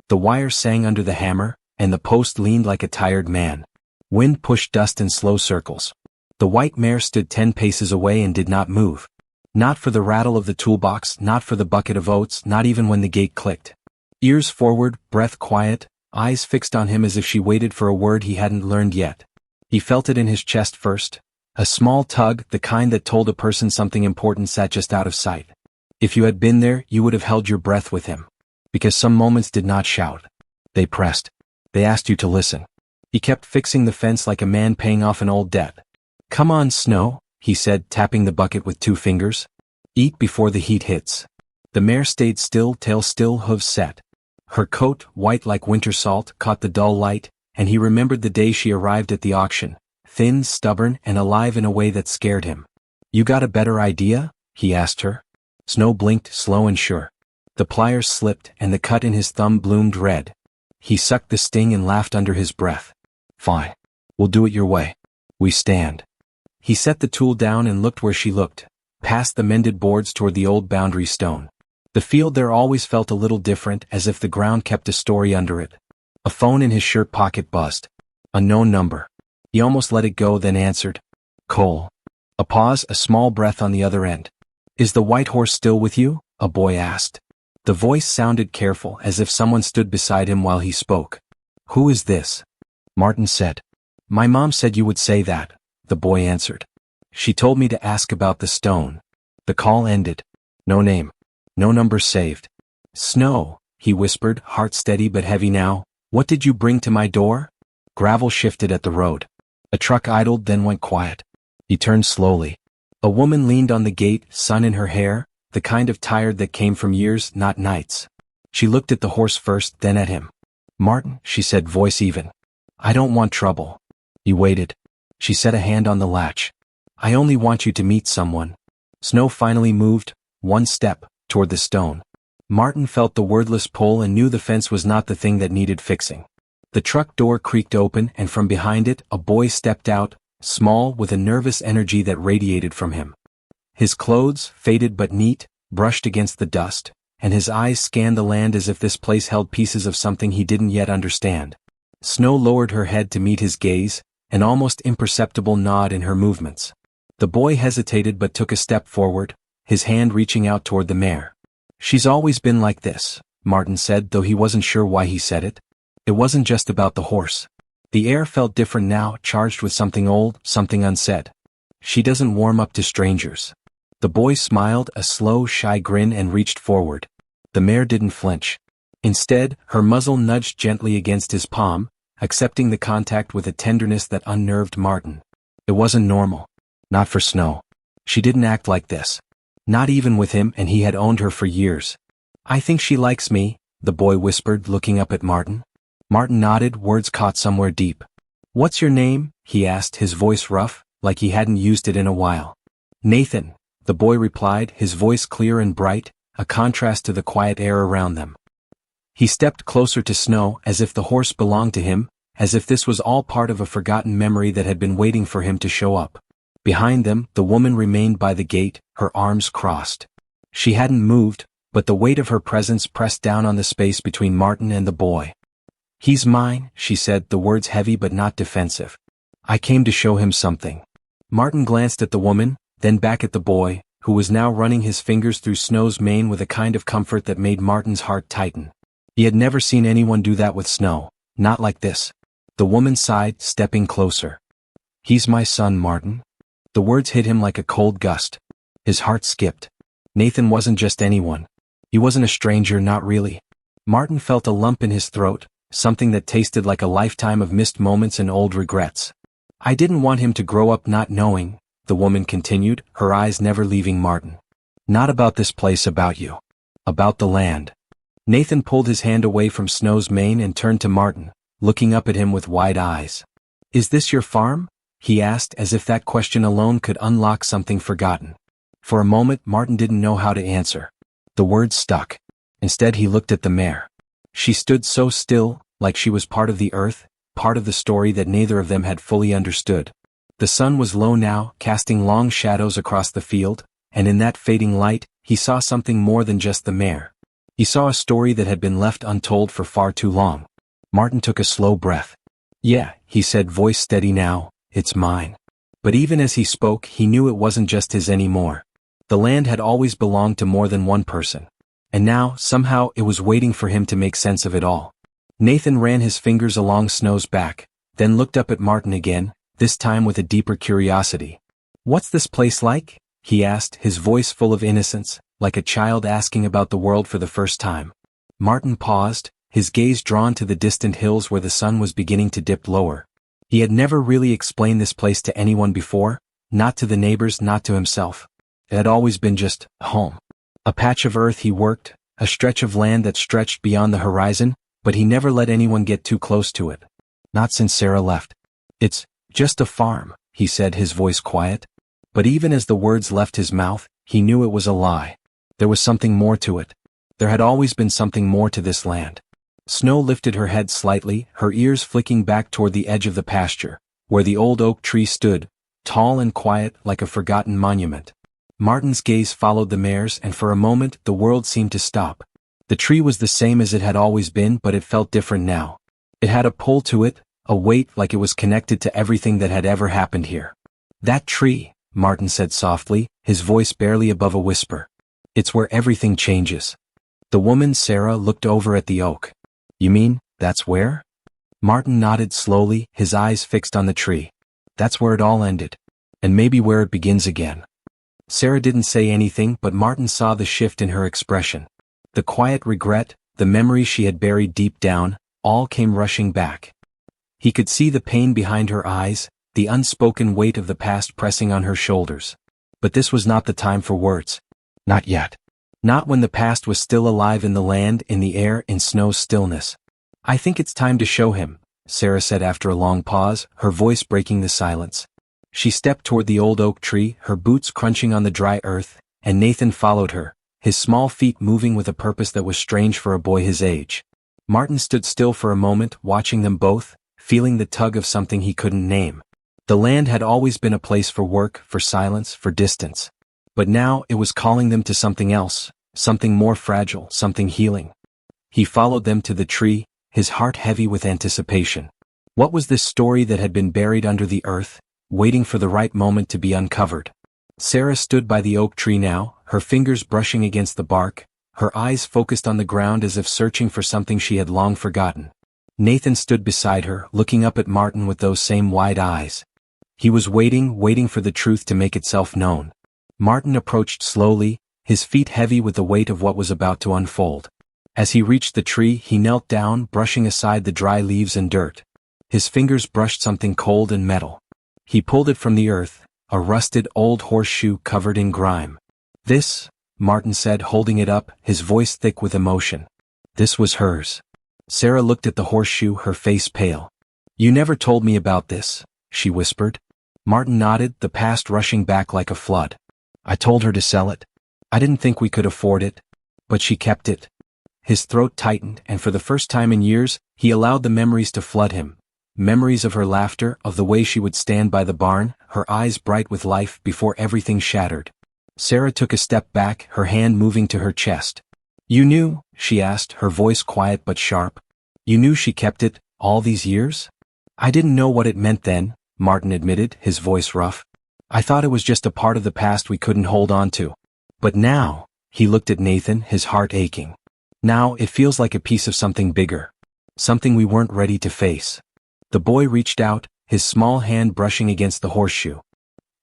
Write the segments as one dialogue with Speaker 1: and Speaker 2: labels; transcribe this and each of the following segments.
Speaker 1: The wire sang under the hammer, and the post leaned like a tired man. Wind pushed dust in slow circles. The white mare stood 10 paces away and did not move. Not for the rattle of the toolbox, not for the bucket of oats, not even when the gate clicked. Ears forward, breath quiet, eyes fixed on him as if she waited for a word he hadn't learned yet. He felt it in his chest first. A small tug, the kind that told a person something important sat just out of sight. If you had been there, you would have held your breath with him. Because some moments did not shout. They pressed. They asked you to listen. He kept fixing the fence like a man paying off an old debt. "Come on, Snow," he said, tapping the bucket with 2 fingers. "Eat before the heat hits." The mare stayed still, tail still, hooves set. Her coat, white like winter salt, caught the dull light, and he remembered the day she arrived at the auction, thin, stubborn, and alive in a way that scared him. "You got a better idea?" he asked her. Snow blinked, slow and sure. The pliers slipped, and the cut in his thumb bloomed red. He sucked the sting and laughed under his breath. "Fine. We'll do it your way. We stand." He set the tool down and looked where she looked, past the mended boards toward the old boundary stone. The field there always felt a little different, as if the ground kept a story under it. A phone in his shirt pocket buzzed. Unknown number. He almost let it go, then answered. "Cole." A pause, a small breath on the other end. "Is the white horse still with you?" a boy asked. The voice sounded careful, as if someone stood beside him while he spoke. "Who is this?" Martin said. "My mom said you would say that," the boy answered. "She told me to ask about the stone." The call ended. No name. No number saved. "Snow," he whispered, heart steady but heavy now. "What did you bring to my door?" Gravel shifted at the road. A truck idled, then went quiet. He turned slowly. A woman leaned on the gate, sun in her hair, the kind of tired that came from years, not nights. She looked at the horse first, then at him. "Martin," she said, voice even. "I don't want trouble." He waited. She set a hand on the latch. "I only want you to meet someone." Snow finally moved, 1 step, toward the stone. Martin felt the wordless pull and knew the fence was not the thing that needed fixing. The truck door creaked open, and from behind it, a boy stepped out, small, with a nervous energy that radiated from him. His clothes, faded but neat, brushed against the dust, and his eyes scanned the land as if this place held pieces of something he didn't yet understand. Snow lowered her head to meet his gaze, an almost imperceptible nod in her movements. The boy hesitated but took a step forward, his hand reaching out toward the mare. "She's always been like this," Martin said, though he wasn't sure why he said it. It wasn't just about the horse. The air felt different now, charged with something old, something unsaid. "She doesn't warm up to strangers." The boy smiled, a slow, shy grin, and reached forward. The mare didn't flinch. Instead, her muzzle nudged gently against his palm, accepting the contact with a tenderness that unnerved Martin. It wasn't normal. Not for Snow. She didn't act like this. Not even with him, and he had owned her for years. "I think she likes me," the boy whispered, looking up at Martin. Martin nodded, words caught somewhere deep. "What's your name?" he asked, his voice rough, like he hadn't used it in a while. "Nathan," the boy replied, his voice clear and bright, a contrast to the quiet air around them. He stepped closer to Snow, as if the horse belonged to him, as if this was all part of a forgotten memory that had been waiting for him to show up. Behind them, the woman remained by the gate, her arms crossed. She hadn't moved, but the weight of her presence pressed down on the space between Martin and the boy. "He's mine," she said, the words heavy but not defensive. "I came to show him something." Martin glanced at the woman, then back at the boy, who was now running his fingers through Snow's mane with a kind of comfort that made Martin's heart tighten. He had never seen anyone do that with Snow, not like this. The woman sighed, stepping closer. "He's my son, Martin." The words hit him like a cold gust. His heart skipped. Nathan wasn't just anyone. He wasn't a stranger, not really. Martin felt a lump in his throat, something that tasted like a lifetime of missed moments and old regrets. "I didn't want him to grow up not knowing," the woman continued, her eyes never leaving Martin. "Not about this place, about you. About the land." Nathan pulled his hand away from Snow's mane and turned to Martin, looking up at him with wide eyes. "Is this your farm?" he asked, as if that question alone could unlock something forgotten. For a moment Martin didn't know how to answer. The words stuck. Instead he looked at the mare. She stood so still, like she was part of the earth, part of the story that neither of them had fully understood. The sun was low now, casting long shadows across the field, and in that fading light, he saw something more than just the mare. He saw a story that had been left untold for far too long. Martin took a slow breath. "Yeah," he said, voice steady now, "it's mine." But even as he spoke, he knew it wasn't just his anymore. The land had always belonged to more than one person. And now, somehow, it was waiting for him to make sense of it all. Nathan ran his fingers along Snow's back, then looked up at Martin again, this time with a deeper curiosity. "What's this place like?" he asked, his voice full of innocence, like a child asking about the world for the first time. Martin paused, his gaze drawn to the distant hills where the sun was beginning to dip lower. He had never really explained this place to anyone before, not to the neighbors, not to himself. It had always been just home. A patch of earth he worked, a stretch of land that stretched beyond the horizon, but he never let anyone get too close to it. Not since Sarah left. "It's just a farm," he said, his voice quiet. But even as the words left his mouth, he knew it was a lie. There was something more to it. There had always been something more to this land. Snow lifted her head slightly, her ears flicking back toward the edge of the pasture, where the old oak tree stood, tall and quiet like a forgotten monument. Martin's gaze followed the mare's, and for a moment the world seemed to stop. The tree was the same as it had always been, but it felt different now. It had a pull to it, a weight, like it was connected to everything that had ever happened here. "That tree," Martin said softly, his voice barely above a whisper. "It's where everything changes." The woman, Sarah, looked over at the oak. "You mean, that's where?" Martin nodded slowly, his eyes fixed on the tree. "That's where it all ended. And maybe where it begins again." Sarah didn't say anything, but Martin saw the shift in her expression. The quiet regret, the memories she had buried deep down, all came rushing back. He could see the pain behind her eyes, the unspoken weight of the past pressing on her shoulders. But this was not the time for words. Not yet. Not when the past was still alive in the land, in the air, in Snow's stillness. "I think it's time to show him," Sarah said after a long pause, her voice breaking the silence. She stepped toward the old oak tree, her boots crunching on the dry earth, and Nathan followed her, his small feet moving with a purpose that was strange for a boy his age. Martin stood still for a moment, watching them both, feeling the tug of something he couldn't name. The land had always been a place for work, for silence, for distance. But now it was calling them to something else, something more fragile, something healing. He followed them to the tree, his heart heavy with anticipation. What was this story that had been buried under the earth, waiting for the right moment to be uncovered? Sarah stood by the oak tree now, her fingers brushing against the bark, her eyes focused on the ground as if searching for something she had long forgotten. Nathan stood beside her, looking up at Martin with those same wide eyes. He was waiting for the truth to make itself known. Martin approached slowly, his feet heavy with the weight of what was about to unfold. As he reached the tree, he knelt down, brushing aside the dry leaves and dirt. His fingers brushed something cold and metal. He pulled it from the earth, a rusted old horseshoe covered in grime. "This," Martin said, holding it up, his voice thick with emotion. "This was hers." Sarah looked at the horseshoe, her face pale. "You never told me about this," she whispered. Martin nodded, the past rushing back like a flood. "I told her to sell it. I didn't think we could afford it. But she kept it." His throat tightened, and for the first time in years, he allowed the memories to flood him. Memories of her laughter, of the way she would stand by the barn, her eyes bright with life before everything shattered. Sarah took a step back, her hand moving to her chest. "You knew?" she asked, her voice quiet but sharp. "You knew she kept it, all these years?" "I didn't know what it meant then," Martin admitted, his voice rough. "I thought it was just a part of the past we couldn't hold on to. But now," he looked at Nathan, his heart aching. "Now it feels like a piece of something bigger. Something we weren't ready to face." The boy reached out, his small hand brushing against the horseshoe.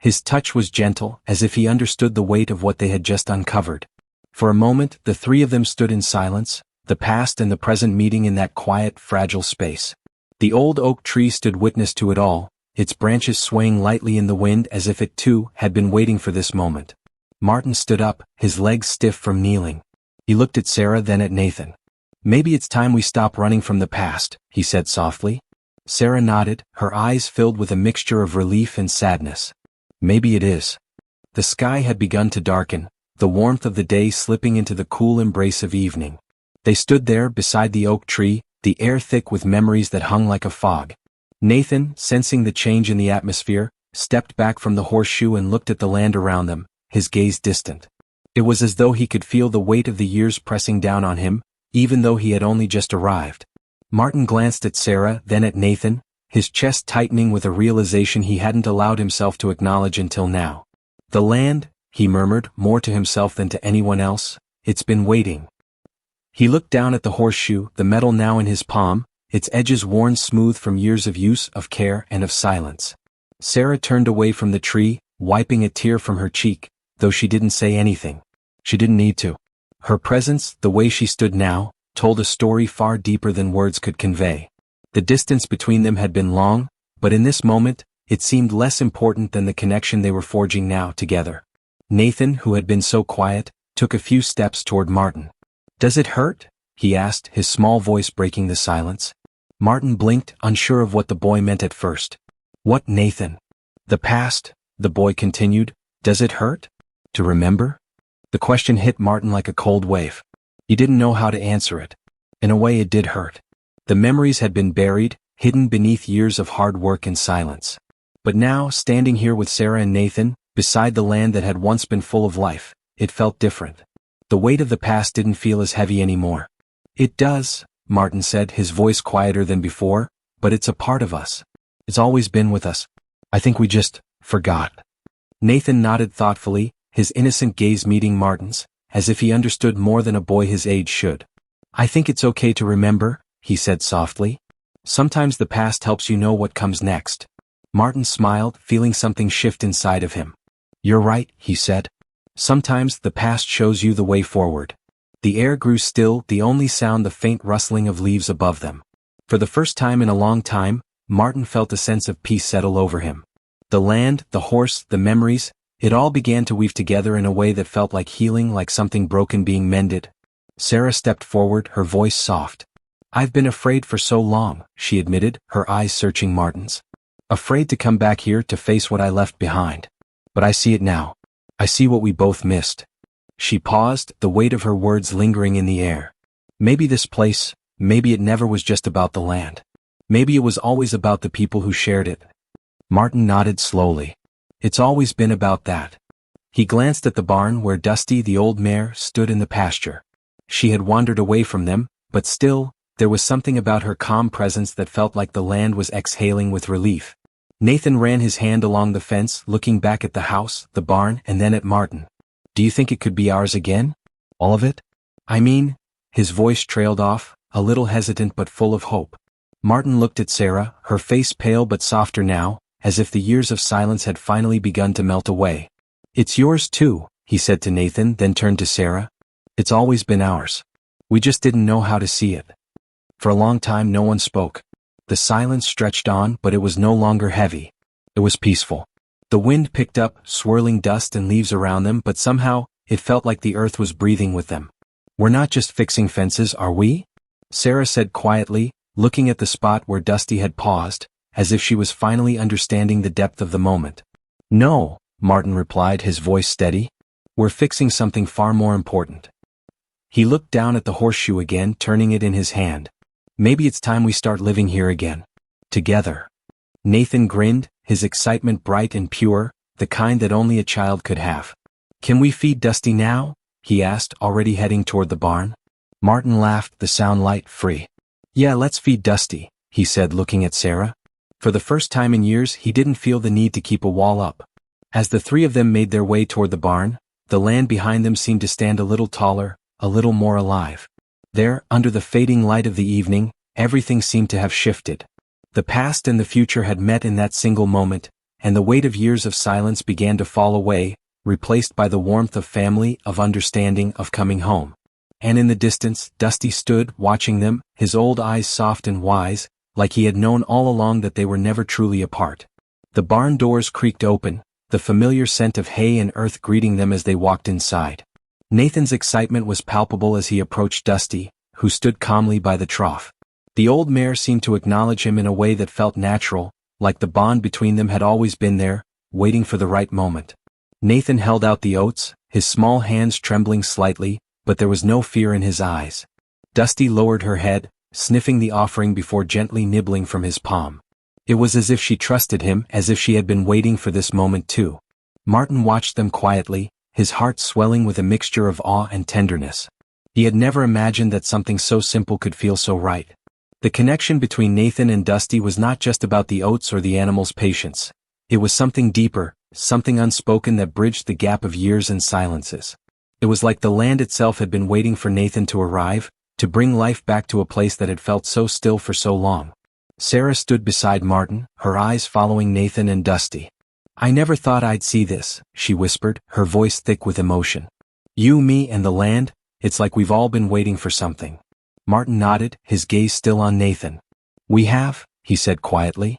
Speaker 1: His touch was gentle, as if he understood the weight of what they had just uncovered. For a moment, the three of them stood in silence, the past and the present meeting in that quiet, fragile space. The old oak tree stood witness to it all, its branches swaying lightly in the wind as if it too had been waiting for this moment. Martin stood up, his legs stiff from kneeling. He looked at Sarah, then at Nathan. "Maybe it's time we stop running from the past," he said softly. Sarah nodded, her eyes filled with a mixture of relief and sadness. "Maybe it is." The sky had begun to darken, the warmth of the day slipping into the cool embrace of evening. They stood there beside the oak tree, the air thick with memories that hung like a fog. Nathan, sensing the change in the atmosphere, stepped back from the horseshoe and looked at the land around them, his gaze distant. It was as though he could feel the weight of the years pressing down on him, even though he had only just arrived. Martin glanced at Sarah, then at Nathan, his chest tightening with a realization he hadn't allowed himself to acknowledge until now. The land, he murmured, more to himself than to anyone else, it's been waiting. He looked down at the horseshoe, the metal now in his palm, its edges worn smooth from years of use, of care, and of silence. Sarah turned away from the tree, wiping a tear from her cheek, though she didn't say anything. She didn't need to. Her presence, the way she stood now, told a story far deeper than words could convey. The distance between them had been long, but in this moment, it seemed less important than the connection they were forging now together. Nathan, who had been so quiet, took a few steps toward Martin. "Does it hurt?" he asked, his small voice breaking the silence. Martin blinked, unsure of what the boy meant at first. "What, Nathan?" "The past," the boy continued. "Does it hurt? To remember?" The question hit Martin like a cold wave. He didn't know how to answer it. In a way, it did hurt. The memories had been buried, hidden beneath years of hard work and silence. But now, standing here with Sarah and Nathan, beside the land that had once been full of life, it felt different. The weight of the past didn't feel as heavy anymore. "It does," Martin said, his voice quieter than before, "but it's a part of us. It's always been with us. I think we just forgot." Nathan nodded thoughtfully, his innocent gaze meeting Martin's, as if he understood more than a boy his age should. "I think it's okay to remember," he said softly. "Sometimes the past helps you know what comes next." Martin smiled, feeling something shift inside of him. "You're right," he said. "Sometimes the past shows you the way forward." The air grew still, the only sound the faint rustling of leaves above them. For the first time in a long time, Martin felt a sense of peace settle over him. The land, the horse, the memories, it all began to weave together in a way that felt like healing, like something broken being mended. Sarah stepped forward, her voice soft. "I've been afraid for so long," she admitted, her eyes searching Martin's. "Afraid to come back here to face what I left behind. But I see it now. I see what we both missed." She paused, the weight of her words lingering in the air. Maybe this place, maybe it never was just about the land. Maybe it was always about the people who shared it. Martin nodded slowly. "It's always been about that." He glanced at the barn where Dusty, the old mare, stood in the pasture. She had wandered away from them, but still, there was something about her calm presence that felt like the land was exhaling with relief. Nathan ran his hand along the fence, looking back at the house, the barn, and then at Martin. "Do you think it could be ours again? All of it? I mean," his voice trailed off, a little hesitant but full of hope. Martin looked at Sarah, her face pale but softer now, as if the years of silence had finally begun to melt away. "It's yours too," he said to Nathan, then turned to Sarah. "It's always been ours. We just didn't know how to see it." For a long time no one spoke. The silence stretched on, but it was no longer heavy. It was peaceful. The wind picked up, swirling dust and leaves around them, but somehow, it felt like the earth was breathing with them. "We're not just fixing fences, are we?" Sarah said quietly, looking at the spot where Dusty had paused, as if she was finally understanding the depth of the moment. "No," Martin replied, his voice steady. "We're fixing something far more important." He looked down at the horseshoe again, turning it in his hand. "Maybe it's time we start living here again. Together." Nathan grinned, his excitement bright and pure, the kind that only a child could have. "Can we feed Dusty now?" he asked, already heading toward the barn. Martin laughed, the sound light, free. "Yeah, let's feed Dusty," he said, looking at Sarah. For the first time in years, he didn't feel the need to keep a wall up. As the three of them made their way toward the barn, the land behind them seemed to stand a little taller, a little more alive. There, under the fading light of the evening, everything seemed to have shifted. The past and the future had met in that single moment, and the weight of years of silence began to fall away, replaced by the warmth of family, of understanding, of coming home. And in the distance, Dusty stood, watching them, his old eyes soft and wise, like he had known all along that they were never truly apart. The barn doors creaked open, the familiar scent of hay and earth greeting them as they walked inside. Nathan's excitement was palpable as he approached Dusty, who stood calmly by the trough. The old mare seemed to acknowledge him in a way that felt natural, like the bond between them had always been there, waiting for the right moment. Nathan held out the oats, his small hands trembling slightly, but there was no fear in his eyes. Dusty lowered her head, sniffing the offering before gently nibbling from his palm. It was as if she trusted him, as if she had been waiting for this moment too. Martin watched them quietly, his heart swelling with a mixture of awe and tenderness. He had never imagined that something so simple could feel so right. The connection between Nathan and Dusty was not just about the oats or the animal's patience. It was something deeper, something unspoken that bridged the gap of years and silences. It was like the land itself had been waiting for Nathan to arrive, to bring life back to a place that had felt so still for so long. Sarah stood beside Martin, her eyes following Nathan and Dusty. "I never thought I'd see this," she whispered, her voice thick with emotion. "You, me, and the land, it's like we've all been waiting for something." Martin nodded, his gaze still on Nathan. "We have," he said quietly.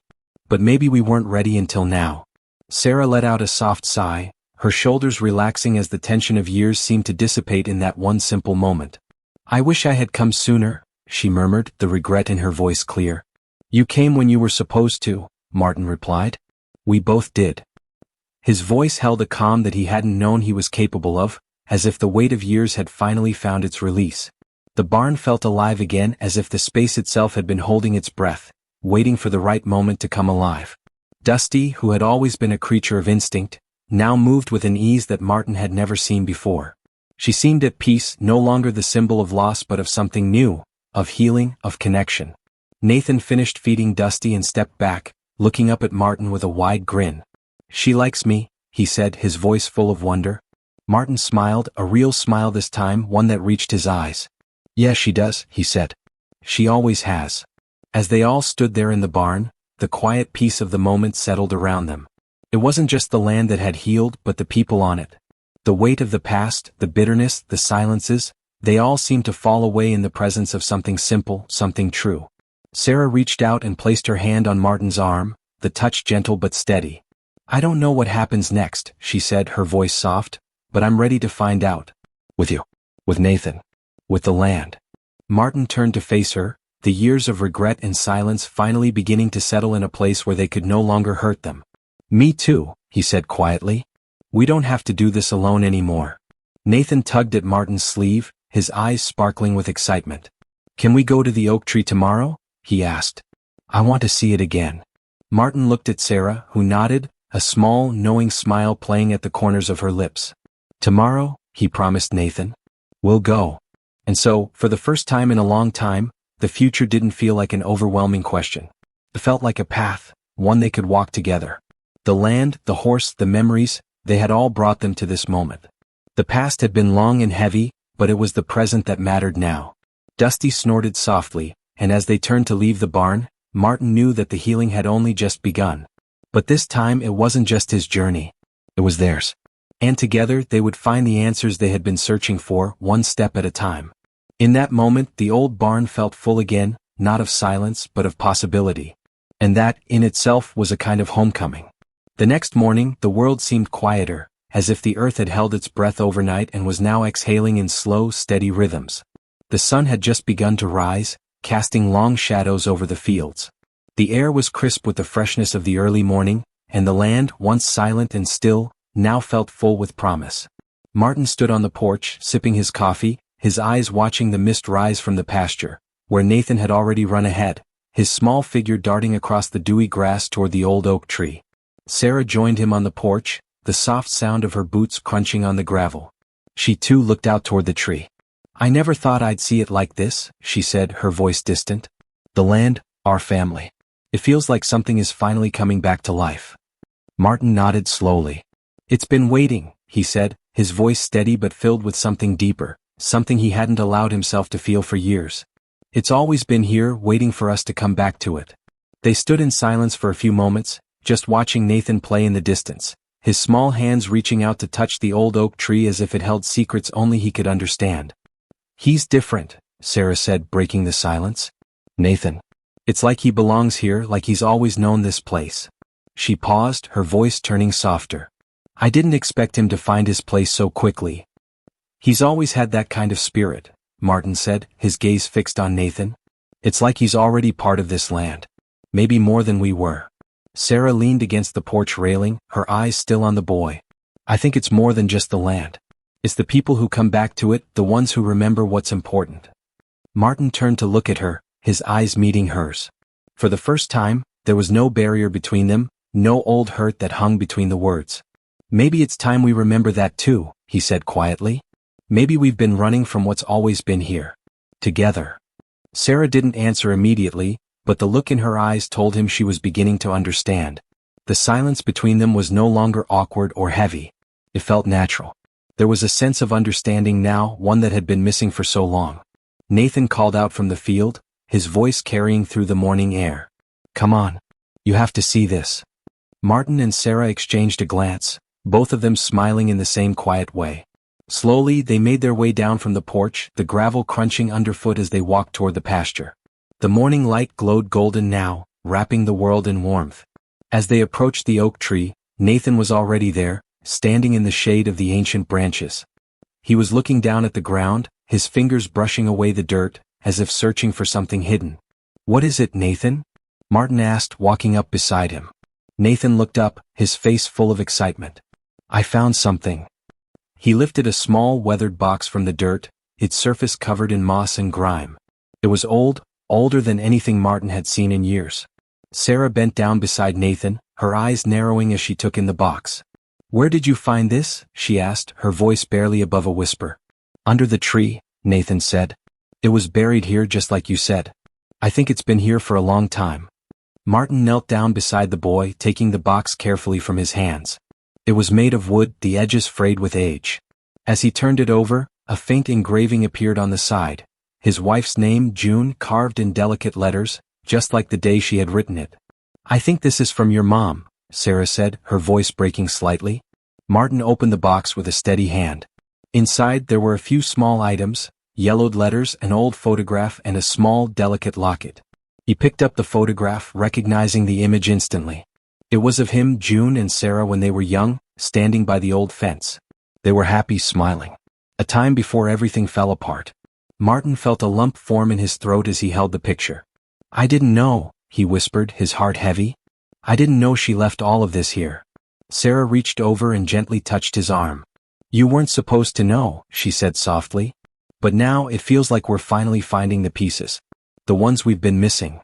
Speaker 1: "But maybe we weren't ready until now." Sarah let out a soft sigh, her shoulders relaxing as the tension of years seemed to dissipate in that one simple moment. "I wish I had come sooner," she murmured, the regret in her voice clear. "You came when you were supposed to," Martin replied. "We both did." His voice held a calm that he hadn't known he was capable of, as if the weight of years had finally found its release. The barn felt alive again, as if the space itself had been holding its breath, waiting for the right moment to come alive. Dusty, who had always been a creature of instinct, now moved with an ease that Martin had never seen before. She seemed at peace, no longer the symbol of loss but of something new, of healing, of connection. Nathan finished feeding Dusty and stepped back, looking up at Martin with a wide grin. "She likes me," he said, his voice full of wonder. Martin smiled, a real smile this time, one that reached his eyes. "Yes, she does," he said. "She always has." As they all stood there in the barn, the quiet peace of the moment settled around them. It wasn't just the land that had healed, but the people on it. The weight of the past, the bitterness, the silences, they all seemed to fall away in the presence of something simple, something true. Sarah reached out and placed her hand on Martin's arm, the touch gentle but steady. "I don't know what happens next," she said, her voice soft, "but I'm ready to find out. With you. With Nathan. With the land." Martin turned to face her, the years of regret and silence finally beginning to settle in a place where they could no longer hurt them. "Me too," he said quietly. "We don't have to do this alone anymore." Nathan tugged at Martin's sleeve, his eyes sparkling with excitement. "Can we go to the oak tree tomorrow?" he asked. "I want to see it again." Martin looked at Sarah, who nodded, a small, knowing smile playing at the corners of her lips. "Tomorrow," he promised Nathan. "We'll go." And so, for the first time in a long time, the future didn't feel like an overwhelming question. It felt like a path, one they could walk together. The land, the horse, the memories, they had all brought them to this moment. The past had been long and heavy, but it was the present that mattered now. Dusty snorted softly, and as they turned to leave the barn, Martin knew that the healing had only just begun. But this time it wasn't just his journey. It was theirs. And together they would find the answers they had been searching for, one step at a time. In that moment the old barn felt full again, not of silence but of possibility. And that, in itself, was a kind of homecoming. The next morning the world seemed quieter, as if the earth had held its breath overnight and was now exhaling in slow, steady rhythms. The sun had just begun to rise, casting long shadows over the fields. The air was crisp with the freshness of the early morning, and the land, once silent and still, now felt full with promise. Martin stood on the porch, sipping his coffee, his eyes watching the mist rise from the pasture, where Nathan had already run ahead, his small figure darting across the dewy grass toward the old oak tree. Sarah joined him on the porch, the soft sound of her boots crunching on the gravel. She too looked out toward the tree. "I never thought I'd see it like this," she said, her voice distant. "The land, our family. It feels like something is finally coming back to life." Martin nodded slowly. "It's been waiting," he said, his voice steady but filled with something deeper, something he hadn't allowed himself to feel for years. "It's always been here, waiting for us to come back to it." They stood in silence for a few moments, just watching Nathan play in the distance, his small hands reaching out to touch the old oak tree as if it held secrets only he could understand. "He's different," Sarah said, breaking the silence. "Nathan. It's like he belongs here, like he's always known this place." She paused, her voice turning softer. "I didn't expect him to find his place so quickly." "He's always had that kind of spirit," Martin said, his gaze fixed on Nathan. "It's like he's already part of this land. Maybe more than we were." Sarah leaned against the porch railing, her eyes still on the boy. "I think it's more than just the land. It's the people who come back to it, the ones who remember what's important." Martin turned to look at her, his eyes meeting hers. For the first time, there was no barrier between them, no old hurt that hung between the words. "Maybe it's time we remember that too," he said quietly. Maybe we've been running from what's always been here. Together. Sarah didn't answer immediately, but the look in her eyes told him she was beginning to understand. The silence between them was no longer awkward or heavy. It felt natural. There was a sense of understanding now, one that had been missing for so long. Nathan called out from the field, his voice carrying through the morning air. Come on. You have to see this. Martin and Sarah exchanged a glance, both of them smiling in the same quiet way. Slowly, they made their way down from the porch, the gravel crunching underfoot as they walked toward the pasture. The morning light glowed golden now, wrapping the world in warmth. As they approached the oak tree, Nathan was already there, standing in the shade of the ancient branches. He was looking down at the ground, his fingers brushing away the dirt, as if searching for something hidden. What is it, Nathan? Martin asked, walking up beside him. Nathan looked up, his face full of excitement. I found something. He lifted a small weathered box from the dirt, its surface covered in moss and grime. It was old, older than anything Martin had seen in years. Sarah bent down beside Nathan, her eyes narrowing as she took in the box. Where did you find this? She asked, her voice barely above a whisper. Under the tree, Nathan said. It was buried here just like you said. I think it's been here for a long time. Martin knelt down beside the boy, taking the box carefully from his hands. It was made of wood, the edges frayed with age. As he turned it over, a faint engraving appeared on the side. His wife's name, June, carved in delicate letters, just like the day she had written it. I think this is from your mom, Sarah said, her voice breaking slightly. Martin opened the box with a steady hand. Inside there were a few small items, yellowed letters, an old photograph, and a small, delicate locket. He picked up the photograph, recognizing the image instantly. It was of him, June, and Sarah when they were young, standing by the old fence. They were happy, smiling. A time before everything fell apart. Martin felt a lump form in his throat as he held the picture. I didn't know, he whispered, his heart heavy. I didn't know she left all of this here. Sarah reached over and gently touched his arm. You weren't supposed to know, she said softly. But now it feels like we're finally finding the pieces. The ones we've been missing.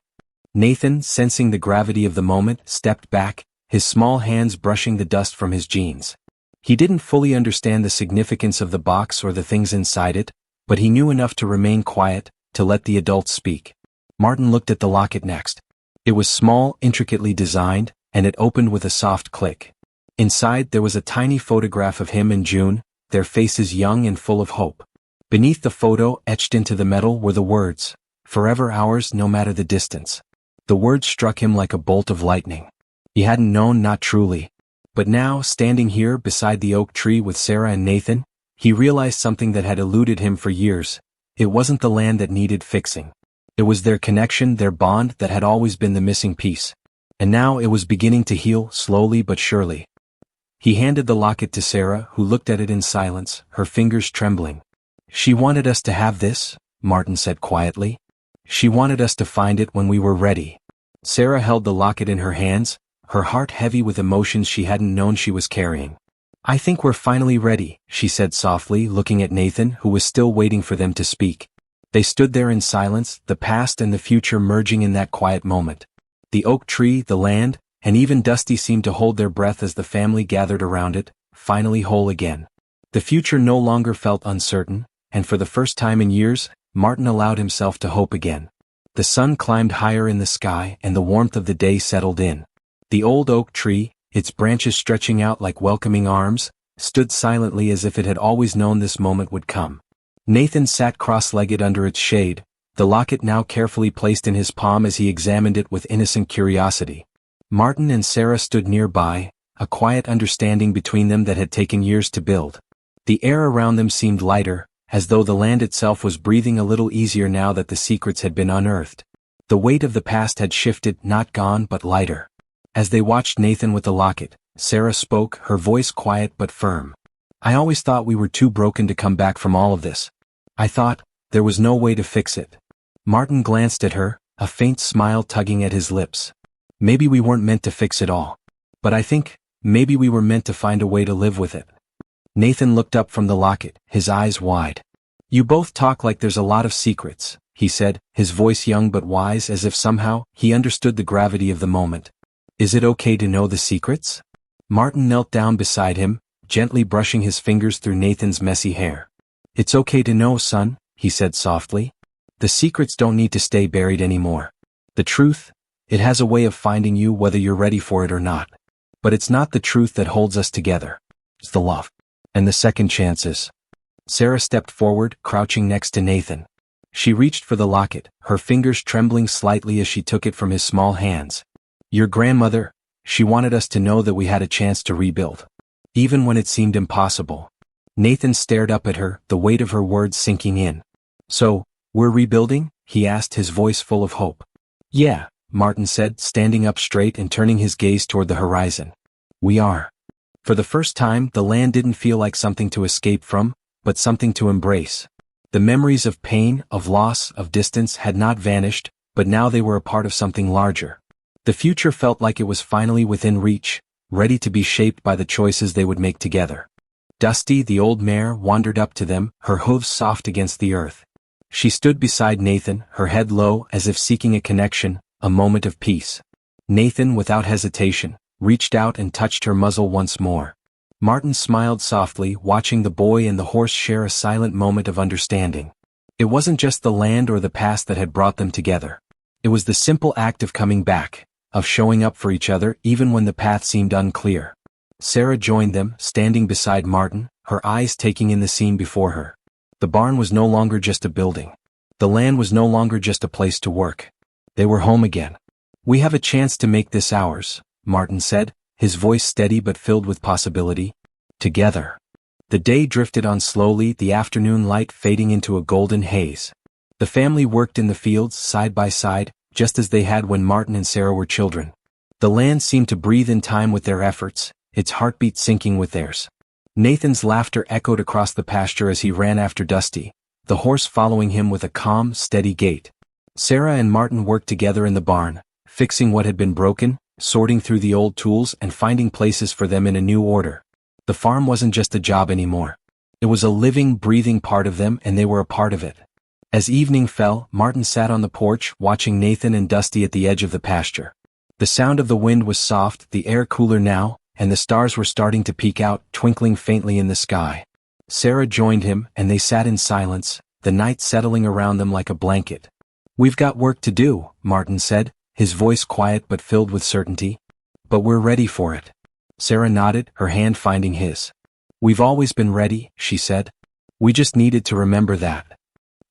Speaker 1: Nathan, sensing the gravity of the moment, stepped back, his small hands brushing the dust from his jeans. He didn't fully understand the significance of the box or the things inside it, but he knew enough to remain quiet, to let the adults speak. Martin looked at the locket next. It was small, intricately designed, and it opened with a soft click. Inside there was a tiny photograph of him and June, their faces young and full of hope. Beneath the photo, etched into the metal, were the words, "Forever ours, no matter the distance." The words struck him like a bolt of lightning. He hadn't known, not truly. But now, standing here beside the oak tree with Sarah and Nathan, he realized something that had eluded him for years. It wasn't the land that needed fixing. It was their connection, their bond, that had always been the missing piece. And now it was beginning to heal, slowly but surely. He handed the locket to Sarah, who looked at it in silence, her fingers trembling. She wanted us to have this, Martin said quietly. She wanted us to find it when we were ready. Sarah held the locket in her hands, her heart heavy with emotions she hadn't known she was carrying. I think we're finally ready, she said softly, looking at Nathan, who was still waiting for them to speak. They stood there in silence, the past and the future merging in that quiet moment. The oak tree, the land, and even Dusty seemed to hold their breath as the family gathered around it, finally whole again. The future no longer felt uncertain, and for the first time in years, Martin allowed himself to hope again. The sun climbed higher in the sky and the warmth of the day settled in. The old oak tree, its branches stretching out like welcoming arms, stood silently as if it had always known this moment would come. Nathan sat cross-legged under its shade, the locket now carefully placed in his palm as he examined it with innocent curiosity. Martin and Sarah stood nearby, a quiet understanding between them that had taken years to build. The air around them seemed lighter, as though the land itself was breathing a little easier now that the secrets had been unearthed. The weight of the past had shifted, not gone but lighter. As they watched Nathan with the locket, Sarah spoke, her voice quiet but firm. I always thought we were too broken to come back from all of this. I thought there was no way to fix it. Martin glanced at her, a faint smile tugging at his lips. Maybe we weren't meant to fix it all. But I think, maybe we were meant to find a way to live with it. Nathan looked up from the locket, his eyes wide. You both talk like there's a lot of secrets, he said, his voice young but wise, as if somehow he understood the gravity of the moment. Is it okay to know the secrets? Martin knelt down beside him, gently brushing his fingers through Nathan's messy hair. "It's okay to know, son," he said softly. "The secrets don't need to stay buried anymore. The truth, it has a way of finding you whether you're ready for it or not. But it's not the truth that holds us together. It's the love. And the second chances." Sarah stepped forward, crouching next to Nathan. She reached for the locket, her fingers trembling slightly as she took it from his small hands. "Your grandmother, she wanted us to know that we had a chance to rebuild. Even when it seemed impossible." Nathan stared up at her, the weight of her words sinking in. "So, we're rebuilding?" he asked, his voice full of hope. "Yeah," Martin said, standing up straight and turning his gaze toward the horizon. "We are." For the first time, the land didn't feel like something to escape from, but something to embrace. The memories of pain, of loss, of distance had not vanished, but now they were a part of something larger. The future felt like it was finally within reach, ready to be shaped by the choices they would make together. Dusty, the old mare, wandered up to them, her hooves soft against the earth. She stood beside Nathan, her head low as if seeking a connection, a moment of peace. Nathan, without hesitation, reached out and touched her muzzle once more. Martin smiled softly, watching the boy and the horse share a silent moment of understanding. It wasn't just the land or the past that had brought them together. It was the simple act of coming back, of showing up for each other even when the path seemed unclear. Sarah joined them, standing beside Martin, her eyes taking in the scene before her. The barn was no longer just a building. The land was no longer just a place to work. They were home again. "We have a chance to make this ours," Martin said, his voice steady but filled with possibility. "Together." The day drifted on slowly, the afternoon light fading into a golden haze. The family worked in the fields, side by side, just as they had when Martin and Sarah were children. The land seemed to breathe in time with their efforts, its heartbeat syncing with theirs. Nathan's laughter echoed across the pasture as he ran after Dusty, the horse following him with a calm, steady gait. Sarah and Martin worked together in the barn, fixing what had been broken, sorting through the old tools and finding places for them in a new order. The farm wasn't just a job anymore. It was a living, breathing part of them, and they were a part of it. As evening fell, Martin sat on the porch, watching Nathan and Dusty at the edge of the pasture. The sound of the wind was soft, the air cooler now, and the stars were starting to peek out, twinkling faintly in the sky. Sarah joined him, and they sat in silence, the night settling around them like a blanket. "We've got work to do," Martin said, his voice quiet but filled with certainty. "But we're ready for it." Sarah nodded, her hand finding his. "We've always been ready," she said. "We just needed to remember that."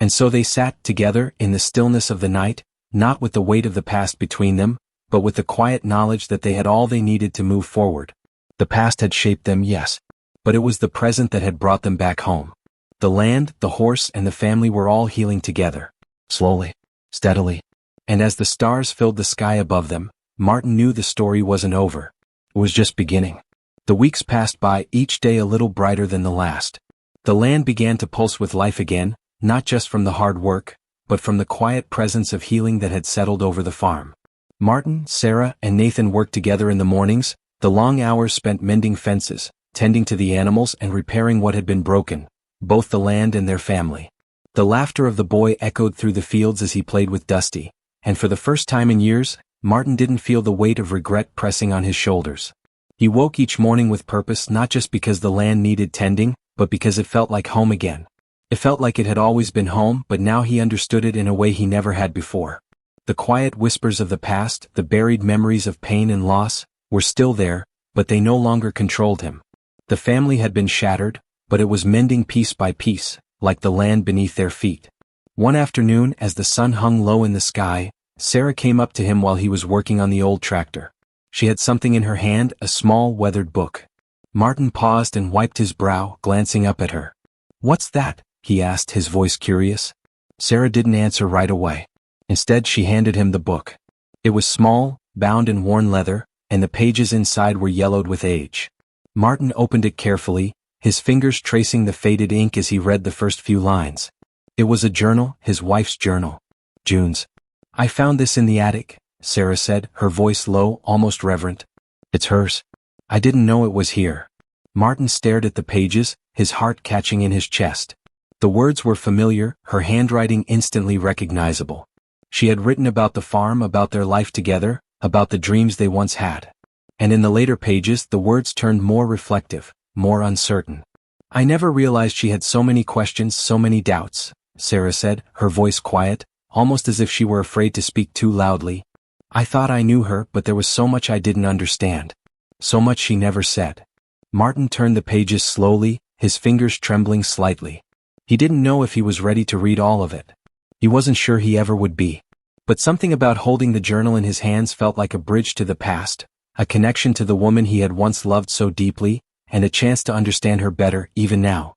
Speaker 1: And so they sat together in the stillness of the night, not with the weight of the past between them, but with the quiet knowledge that they had all they needed to move forward. The past had shaped them, yes, but it was the present that had brought them back home. The land, the horse, and the family were all healing together. Slowly, steadily. And as the stars filled the sky above them, Martin knew the story wasn't over. It was just beginning. The weeks passed by, each day a little brighter than the last. The land began to pulse with life again, not just from the hard work, but from the quiet presence of healing that had settled over the farm. Martin, Sarah, and Nathan worked together in the mornings, the long hours spent mending fences, tending to the animals and repairing what had been broken, both the land and their family. The laughter of the boy echoed through the fields as he played with Dusty, and for the first time in years, Martin didn't feel the weight of regret pressing on his shoulders. He woke each morning with purpose, not just because the land needed tending, but because it felt like home again. It felt like it had always been home, but now he understood it in a way he never had before. The quiet whispers of the past, the buried memories of pain and loss, were still there, but they no longer controlled him. The family had been shattered, but it was mending piece by piece, like the land beneath their feet. One afternoon, as the sun hung low in the sky, Sarah came up to him while he was working on the old tractor. She had something in her hand, a small, weathered book. Martin paused and wiped his brow, glancing up at her. "What's that?" he asked, his voice curious. Sarah didn't answer right away. Instead, she handed him the book. It was small, bound in worn leather, and the pages inside were yellowed with age. Martin opened it carefully, his fingers tracing the faded ink as he read the first few lines. It was a journal, his wife's journal. June's. "I found this in the attic," Sarah said, her voice low, almost reverent. "It's hers. I didn't know it was here." Martin stared at the pages, his heart catching in his chest. The words were familiar, her handwriting instantly recognizable. She had written about the farm, about their life together, about the dreams they once had. And in the later pages, the words turned more reflective, more uncertain. I never realized she had so many questions, so many doubts, Sarah said, her voice quiet, almost as if she were afraid to speak too loudly. I thought I knew her, but there was so much I didn't understand. So much she never said. Martin turned the pages slowly, his fingers trembling slightly. He didn't know if he was ready to read all of it. He wasn't sure he ever would be. But something about holding the journal in his hands felt like a bridge to the past, a connection to the woman he had once loved so deeply, and a chance to understand her better, even now.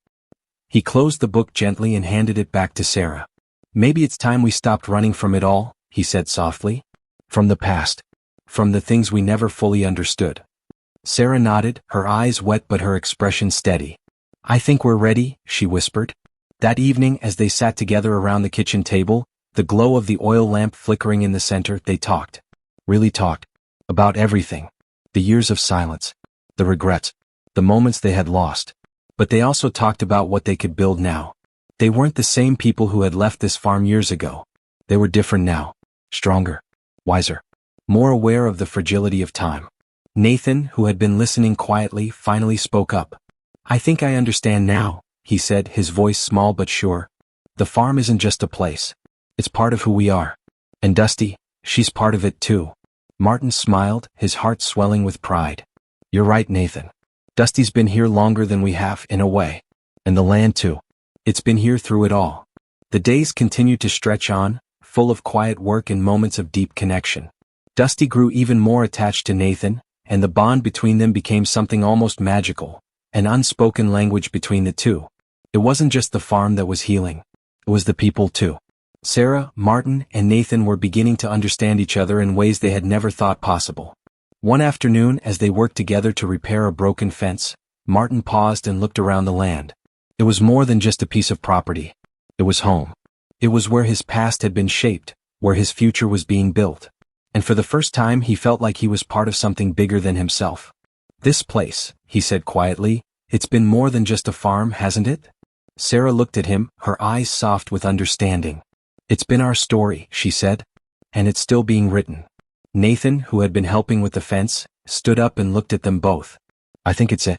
Speaker 1: He closed the book gently and handed it back to Sarah. Maybe it's time we stopped running from it all, he said softly. From the past. From the things we never fully understood. Sarah nodded, her eyes wet but her expression steady. I think we're ready, she whispered. That evening, as they sat together around the kitchen table, the glow of the oil lamp flickering in the center, they talked. Really talked. About everything. The years of silence. The regrets. The moments they had lost. But they also talked about what they could build now. They weren't the same people who had left this farm years ago. They were different now. Stronger. Wiser. More aware of the fragility of time. Nathan, who had been listening quietly, finally spoke up. I think I understand now, he said, his voice small but sure. The farm isn't just a place. It's part of who we are. And Dusty, she's part of it too. Martin smiled, his heart swelling with pride. You're right, Nathan. Dusty's been here longer than we have, in a way. And the land too. It's been here through it all. The days continued to stretch on, full of quiet work and moments of deep connection. Dusty grew even more attached to Nathan, and the bond between them became something almost magical, an unspoken language between the two. It wasn't just the farm that was healing. It was the people too. Sarah, Martin, and Nathan were beginning to understand each other in ways they had never thought possible. One afternoon, as they worked together to repair a broken fence, Martin paused and looked around the land. It was more than just a piece of property. It was home. It was where his past had been shaped, where his future was being built. And for the first time he felt like he was part of something bigger than himself. This place, he said quietly, it's been more than just a farm, hasn't it? Sarah looked at him, her eyes soft with understanding. It's been our story, she said. And it's still being written. Nathan, who had been helping with the fence, stood up and looked at them both. I think it's a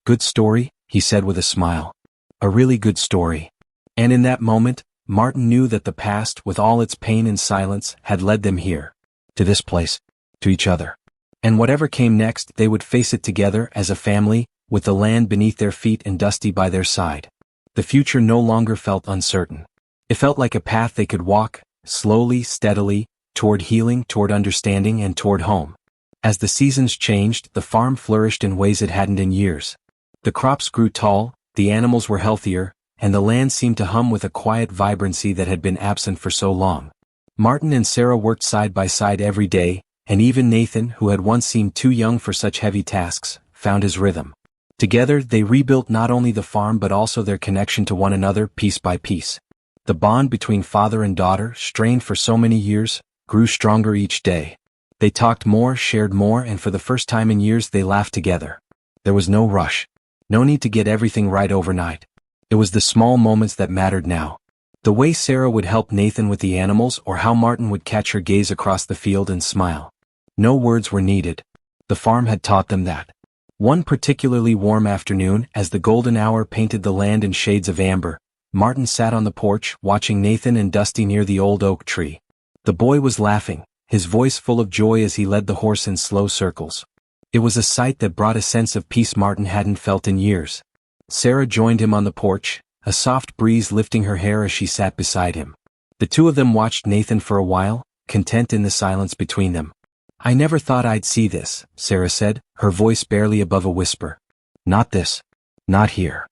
Speaker 1: good story, he said with a smile. A really good story. And in that moment, Martin knew that the past, with all its pain and silence, had led them here. To this place. To each other. And whatever came next, they would face it together as a family, with the land beneath their feet and Dusty by their side. The future no longer felt uncertain. It felt like a path they could walk, slowly, steadily, toward healing, toward understanding, and toward home. As the seasons changed, the farm flourished in ways it hadn't in years. The crops grew tall, the animals were healthier, and the land seemed to hum with a quiet vibrancy that had been absent for so long. Martin and Sarah worked side by side every day, and even Nathan, who had once seemed too young for such heavy tasks, found his rhythm. Together, they rebuilt not only the farm but also their connection to one another piece by piece. The bond between father and daughter, strained for so many years, grew stronger each day. They talked more, shared more, and for the first time in years they laughed together. There was no rush. No need to get everything right overnight. It was the small moments that mattered now. The way Sarah would help Nathan with the animals or how Martin would catch her gaze across the field and smile. No words were needed. The farm had taught them that. One particularly warm afternoon, as the golden hour painted the land in shades of amber, Martin sat on the porch, watching Nathan and Dusty near the old oak tree. The boy was laughing, his voice full of joy as he led the horse in slow circles. It was a sight that brought a sense of peace Martin hadn't felt in years. Sarah joined him on the porch, a soft breeze lifting her hair as she sat beside him. The two of them watched Nathan for a while, content in the silence between them. I never thought I'd see this, Sarah said, her voice barely above a whisper. Not this. Not here.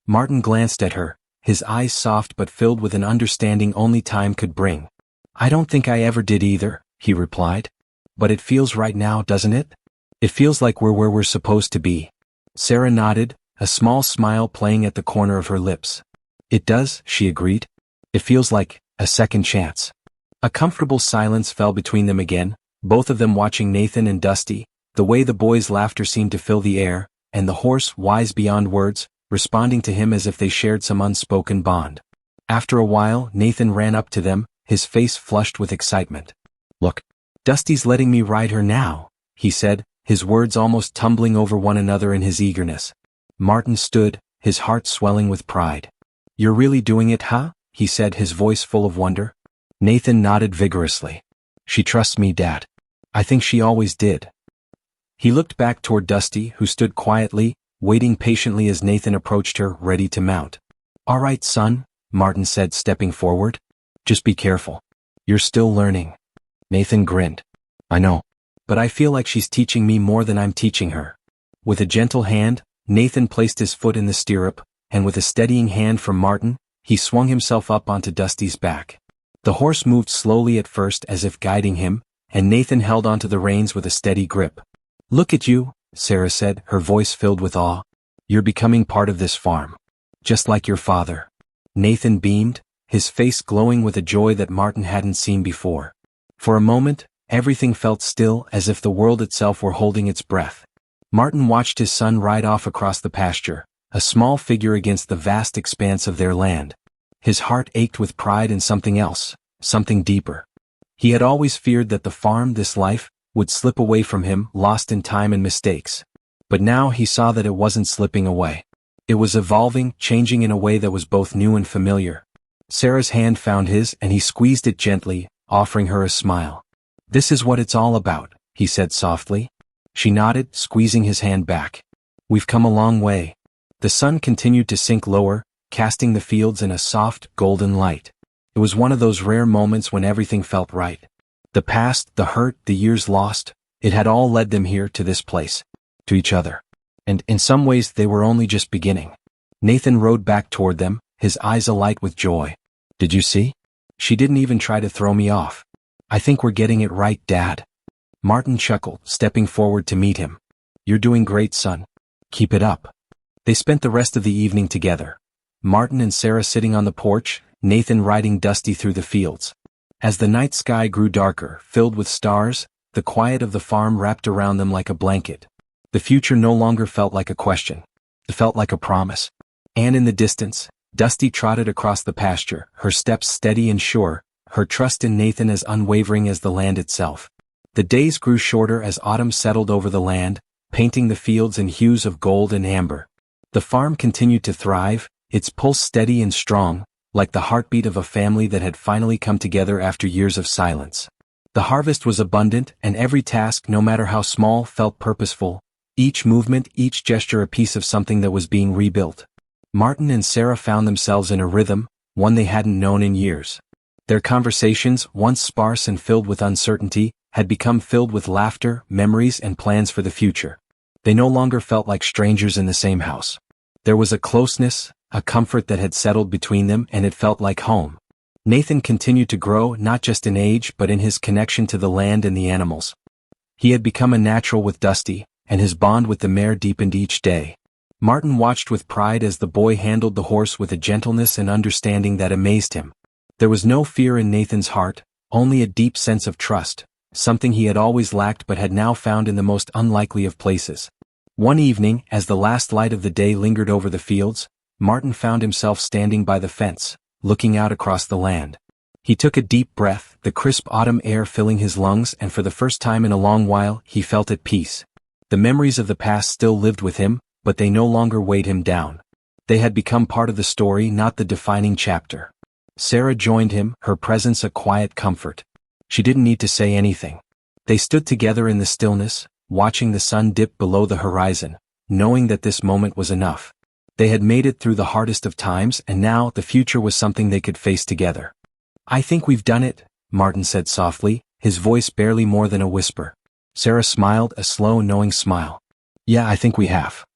Speaker 1: Martin glanced at her, his eyes soft but filled with an understanding only time could bring. I don't think I ever did either, he replied. But it feels right now, doesn't it? It feels like we're where we're supposed to be. Sarah nodded, a small smile playing at the corner of her lips. It does, she agreed. It feels like a second chance. A comfortable silence fell between them again, both of them watching Nathan and Dusty, the way the boy's laughter seemed to fill the air, and the horse, wise beyond words, responding to him as if they shared some unspoken bond. After a while, Nathan ran up to them, his face flushed with excitement. Look, Dusty's letting me ride her now, he said, his words almost tumbling over one another in his eagerness. Martin stood, his heart swelling with pride. "You're really doing it, huh?" he said, his voice full of wonder. Nathan nodded vigorously. "She trusts me, Dad. I think she always did." He looked back toward Dusty, who stood quietly, waiting patiently as Nathan approached her, ready to mount. "All right, son," Martin said, stepping forward. "Just be careful. You're still learning." Nathan grinned. "I know. But I feel like she's teaching me more than I'm teaching her." With a gentle hand, Nathan placed his foot in the stirrup, and with a steadying hand from Martin, he swung himself up onto Dusty's back. The horse moved slowly at first as if guiding him, and Nathan held onto the reins with a steady grip. "Look at you," Sarah said, her voice filled with awe. "You're becoming part of this farm. Just like your father." Nathan beamed, his face glowing with a joy that Martin hadn't seen before. For a moment, everything felt still, as if the world itself were holding its breath. Martin watched his son ride off across the pasture, a small figure against the vast expanse of their land. His heart ached with pride in something else, something deeper. He had always feared that the farm, this life, would slip away from him, lost in time and mistakes. But now he saw that it wasn't slipping away. It was evolving, changing in a way that was both new and familiar. Sarah's hand found his, and he squeezed it gently, offering her a smile. "This is what it's all about," he said softly. She nodded, squeezing his hand back. "We've come a long way." The sun continued to sink lower, casting the fields in a soft, golden light. It was one of those rare moments when everything felt right. The past, the hurt, the years lost, it had all led them here, to this place, to each other. And in some ways they were only just beginning. Nathan rode back toward them, his eyes alight with joy. "Did you see? She didn't even try to throw me off. I think we're getting it right, Dad." Martin chuckled, stepping forward to meet him. "You're doing great, son. Keep it up." They spent the rest of the evening together. Martin and Sarah sitting on the porch, Nathan riding Dusty through the fields. As the night sky grew darker, filled with stars, the quiet of the farm wrapped around them like a blanket. The future no longer felt like a question. It felt like a promise. And in the distance, Dusty trotted across the pasture, her steps steady and sure, her trust in Nathan as unwavering as the land itself. The days grew shorter as autumn settled over the land, painting the fields in hues of gold and amber. The farm continued to thrive, its pulse steady and strong, like the heartbeat of a family that had finally come together after years of silence. The harvest was abundant, and every task, no matter how small, felt purposeful. Each movement, each gesture a piece of something that was being rebuilt. Martin and Sarah found themselves in a rhythm, one they hadn't known in years. Their conversations, once sparse and filled with uncertainty, had become filled with laughter, memories, and plans for the future. They no longer felt like strangers in the same house. There was a closeness, a comfort that had settled between them, and it felt like home. Nathan continued to grow, not just in age but in his connection to the land and the animals. He had become a natural with Dusty, and his bond with the mare deepened each day. Martin watched with pride as the boy handled the horse with a gentleness and understanding that amazed him. There was no fear in Nathan's heart, only a deep sense of trust, something he had always lacked but had now found in the most unlikely of places. One evening, as the last light of the day lingered over the fields, Martin found himself standing by the fence, looking out across the land. He took a deep breath, the crisp autumn air filling his lungs, and for the first time in a long while, he felt at peace. The memories of the past still lived with him, but they no longer weighed him down. They had become part of the story, not the defining chapter. Sarah joined him, her presence a quiet comfort. She didn't need to say anything. They stood together in the stillness, watching the sun dip below the horizon, knowing that this moment was enough. They had made it through the hardest of times, and now the future was something they could face together. "I think we've done it," Martin said softly, his voice barely more than a whisper. Sarah smiled, a slow, knowing smile. "Yeah, I think we have."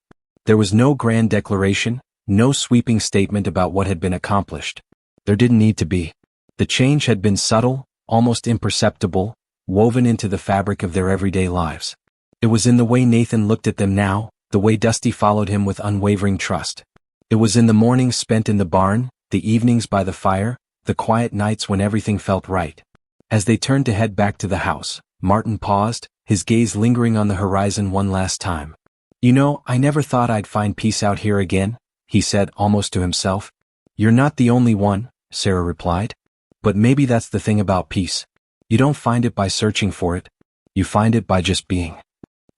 Speaker 1: There was no grand declaration, no sweeping statement about what had been accomplished. There didn't need to be. The change had been subtle, almost imperceptible, woven into the fabric of their everyday lives. It was in the way Nathan looked at them now, the way Dusty followed him with unwavering trust. It was in the mornings spent in the barn, the evenings by the fire, the quiet nights when everything felt right. As they turned to head back to the house, Martin paused, his gaze lingering on the horizon one last time. "You know, I never thought I'd find peace out here again," he said almost to himself. "You're not the only one," Sarah replied. "But maybe that's the thing about peace. You don't find it by searching for it. You find it by just being."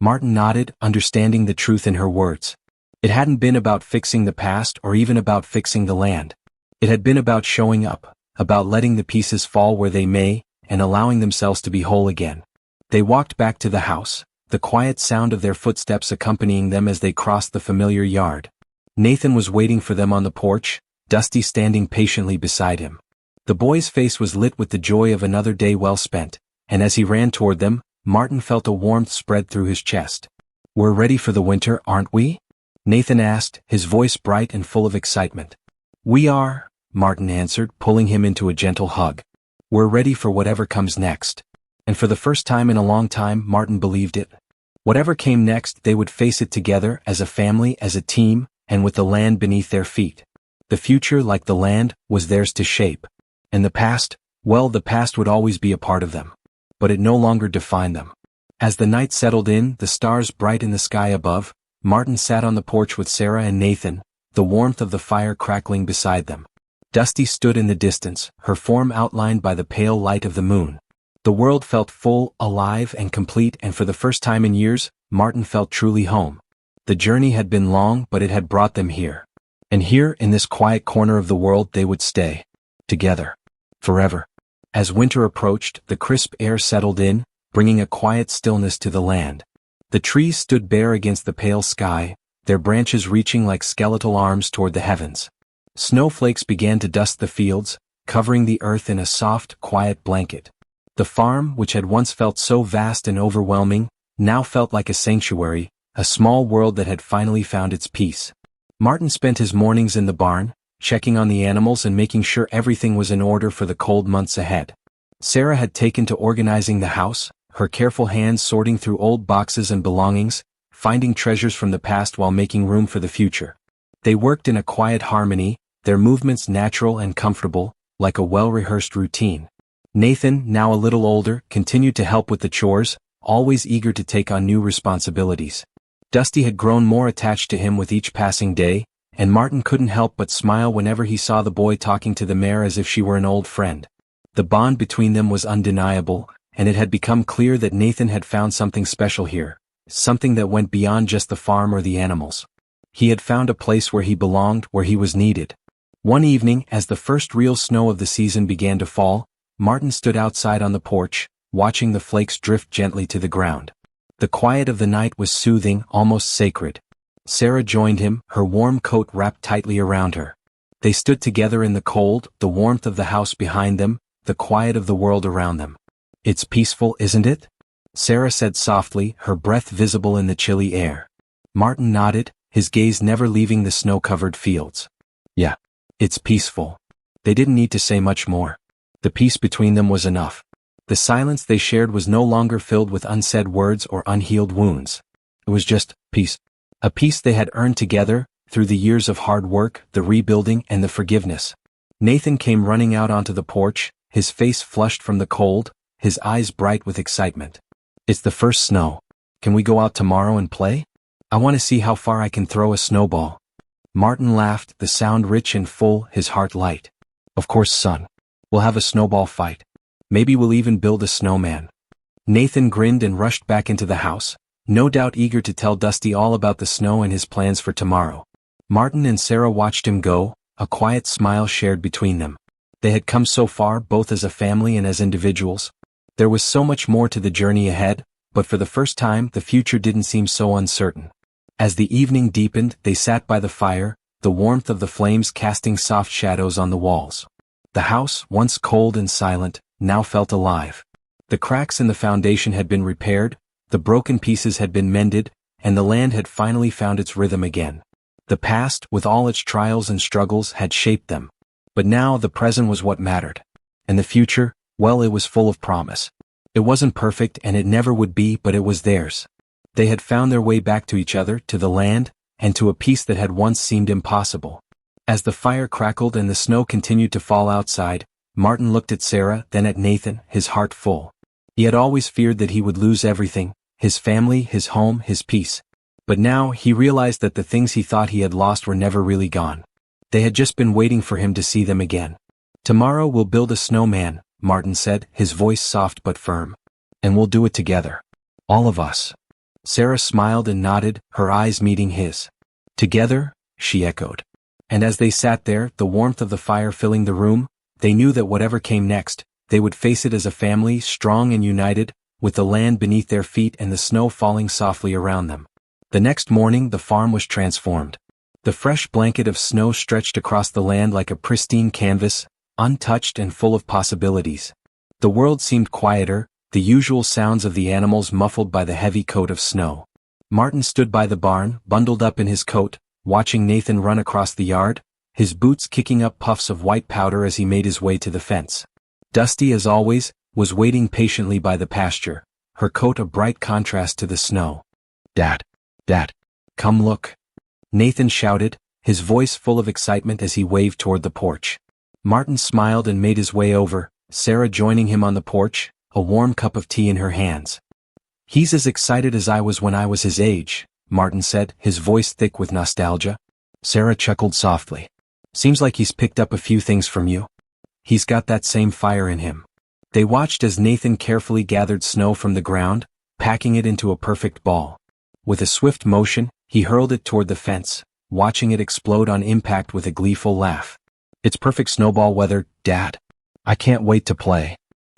Speaker 1: Martin nodded, understanding the truth in her words. It hadn't been about fixing the past or even about fixing the land. It had been about showing up, about letting the pieces fall where they may, and allowing themselves to be whole again. They walked back to the house, the quiet sound of their footsteps accompanying them as they crossed the familiar yard. Nathan was waiting for them on the porch, Dusty standing patiently beside him. The boy's face was lit with the joy of another day well spent, and as he ran toward them, Martin felt a warmth spread through his chest. "We're ready for the winter, aren't we?" Nathan asked, his voice bright and full of excitement. "We are," Martin answered, pulling him into a gentle hug. "We're ready for whatever comes next." And for the first time in a long time, Martin believed it. Whatever came next, they would face it together, as a family, as a team, and with the land beneath their feet. The future, like the land, was theirs to shape. And the past, well, the past would always be a part of them. But it no longer defined them. As the night settled in, the stars bright in the sky above, Martin sat on the porch with Sarah and Nathan, the warmth of the fire crackling beside them. Dusty stood in the distance, her form outlined by the pale light of the moon. The world felt full, alive, and complete, and for the first time in years, Martin felt truly home. The journey had been long, but it had brought them here. And here, in this quiet corner of the world, they would stay. Together. Forever. As winter approached, the crisp air settled in, bringing a quiet stillness to the land. The trees stood bare against the pale sky, their branches reaching like skeletal arms toward the heavens. Snowflakes began to dust the fields, covering the earth in a soft, quiet blanket. The farm, which had once felt so vast and overwhelming, now felt like a sanctuary, a small world that had finally found its peace. Martin spent his mornings in the barn, checking on the animals and making sure everything was in order for the cold months ahead. Sarah had taken to organizing the house, her careful hands sorting through old boxes and belongings, finding treasures from the past while making room for the future. They worked in a quiet harmony, their movements natural and comfortable, like a well-rehearsed routine. Nathan, now a little older, continued to help with the chores, always eager to take on new responsibilities. Dusty had grown more attached to him with each passing day, and Martin couldn't help but smile whenever he saw the boy talking to the mare as if she were an old friend. The bond between them was undeniable, and it had become clear that Nathan had found something special here, something that went beyond just the farm or the animals. He had found a place where he belonged, where he was needed. One evening, as the first real snow of the season began to fall, Martin stood outside on the porch, watching the flakes drift gently to the ground. The quiet of the night was soothing, almost sacred. Sarah joined him, her warm coat wrapped tightly around her. They stood together in the cold, the warmth of the house behind them, the quiet of the world around them. "It's peaceful, isn't it?" Sarah said softly, her breath visible in the chilly air. Martin nodded, his gaze never leaving the snow-covered fields. "Yeah, it's peaceful." They didn't need to say much more. The peace between them was enough. The silence they shared was no longer filled with unsaid words or unhealed wounds. It was just peace. A peace they had earned together, through the years of hard work, the rebuilding, and the forgiveness. Nathan came running out onto the porch, his face flushed from the cold, his eyes bright with excitement. "It's the first snow. Can we go out tomorrow and play? I want to see how far I can throw a snowball." Martin laughed, the sound rich and full, his heart light. "Of course, son. We'll have a snowball fight. Maybe we'll even build a snowman." Nathan grinned and rushed back into the house, no doubt eager to tell Dusty all about the snow and his plans for tomorrow. Martin and Sarah watched him go, a quiet smile shared between them. They had come so far, both as a family and as individuals. There was so much more to the journey ahead, but for the first time the future didn't seem so uncertain. As the evening deepened, they sat by the fire, the warmth of the flames casting soft shadows on the walls. The house, once cold and silent, now felt alive. The cracks in the foundation had been repaired, the broken pieces had been mended, and the land had finally found its rhythm again. The past, with all its trials and struggles, had shaped them. But now the present was what mattered. And the future, well, it was full of promise. It wasn't perfect and it never would be, but it was theirs. They had found their way back to each other, to the land, and to a peace that had once seemed impossible. As the fire crackled and the snow continued to fall outside, Martin looked at Sarah, then at Nathan, his heart full. He had always feared that he would lose everything, his family, his home, his peace. But now he realized that the things he thought he had lost were never really gone. They had just been waiting for him to see them again. "Tomorrow we'll build a snowman," Martin said, his voice soft but firm. "And we'll do it together. All of us." Sarah smiled and nodded, her eyes meeting his. Together, she echoed. And as they sat there, the warmth of the fire filling the room, they knew that whatever came next, they would face it as a family, strong and united, with the land beneath their feet and the snow falling softly around them. The next morning, the farm was transformed. The fresh blanket of snow stretched across the land like a pristine canvas, untouched and full of possibilities. The world seemed quieter, the usual sounds of the animals muffled by the heavy coat of snow. Martin stood by the barn, bundled up in his coat, watching Nathan run across the yard, his boots kicking up puffs of white powder as he made his way to the fence. Dusty, as always, was waiting patiently by the pasture, her coat a bright contrast to the snow. Dad, come look. Nathan shouted, his voice full of excitement as he waved toward the porch. Martin smiled and made his way over, Sarah joining him on the porch, a warm cup of tea in her hands. He's as excited as I was when I was his age, Martin said, his voice thick with nostalgia. Sarah chuckled softly. Seems like he's picked up a few things from you. He's got that same fire in him. They watched as Nathan carefully gathered snow from the ground, packing it into a perfect ball. With a swift motion, he hurled it toward the fence, watching it explode on impact with a gleeful laugh. It's perfect snowball weather, Dad. I can't wait to play.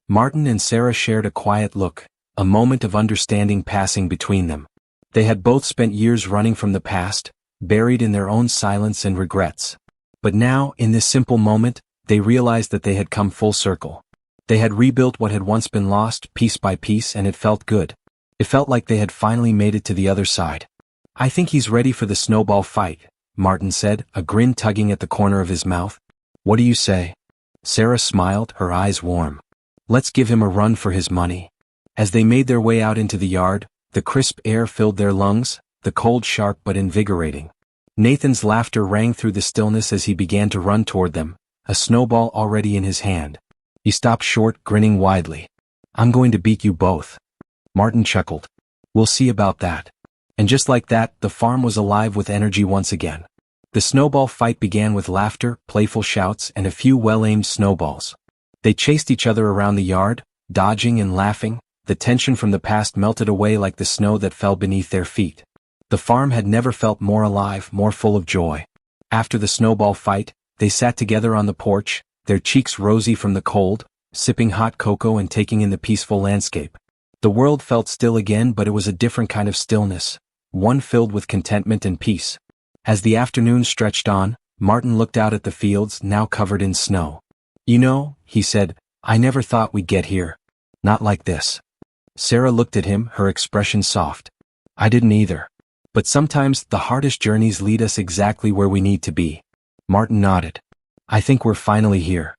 Speaker 1: Martin and Sarah shared a quiet look, a moment of understanding passing between them. They had both spent years running from the past, buried in their own silence and regrets. But now, in this simple moment, they realized that they had come full circle. They had rebuilt what had once been lost, piece by piece, and it felt good. It felt like they had finally made it to the other side. I think he's ready for the snowball fight, Martin said, a grin tugging at the corner of his mouth. What do you say? Sarah smiled, her eyes warm. Let's give him a run for his money. As they made their way out into the yard, the crisp air filled their lungs, the cold sharp but invigorating. Nathan's laughter rang through the stillness as he began to run toward them, a snowball already in his hand. He stopped short, grinning widely. I'm going to beat you both. Martin chuckled. We'll see about that. And just like that, the farm was alive with energy once again. The snowball fight began with laughter, playful shouts, and a few well-aimed snowballs. They chased each other around the yard, dodging and laughing, the tension from the past melted away like the snow that fell beneath their feet. The farm had never felt more alive, more full of joy. After the snowball fight, they sat together on the porch, their cheeks rosy from the cold, sipping hot cocoa and taking in the peaceful landscape. The world felt still again, but it was a different kind of stillness, one filled with contentment and peace. As the afternoon stretched on, Martin looked out at the fields, now covered in snow. You know, he said, I never thought we'd get here. Not like this. Sarah looked at him, her expression soft. I didn't either. But sometimes the hardest journeys lead us exactly where we need to be. Martin nodded. I think we're finally here.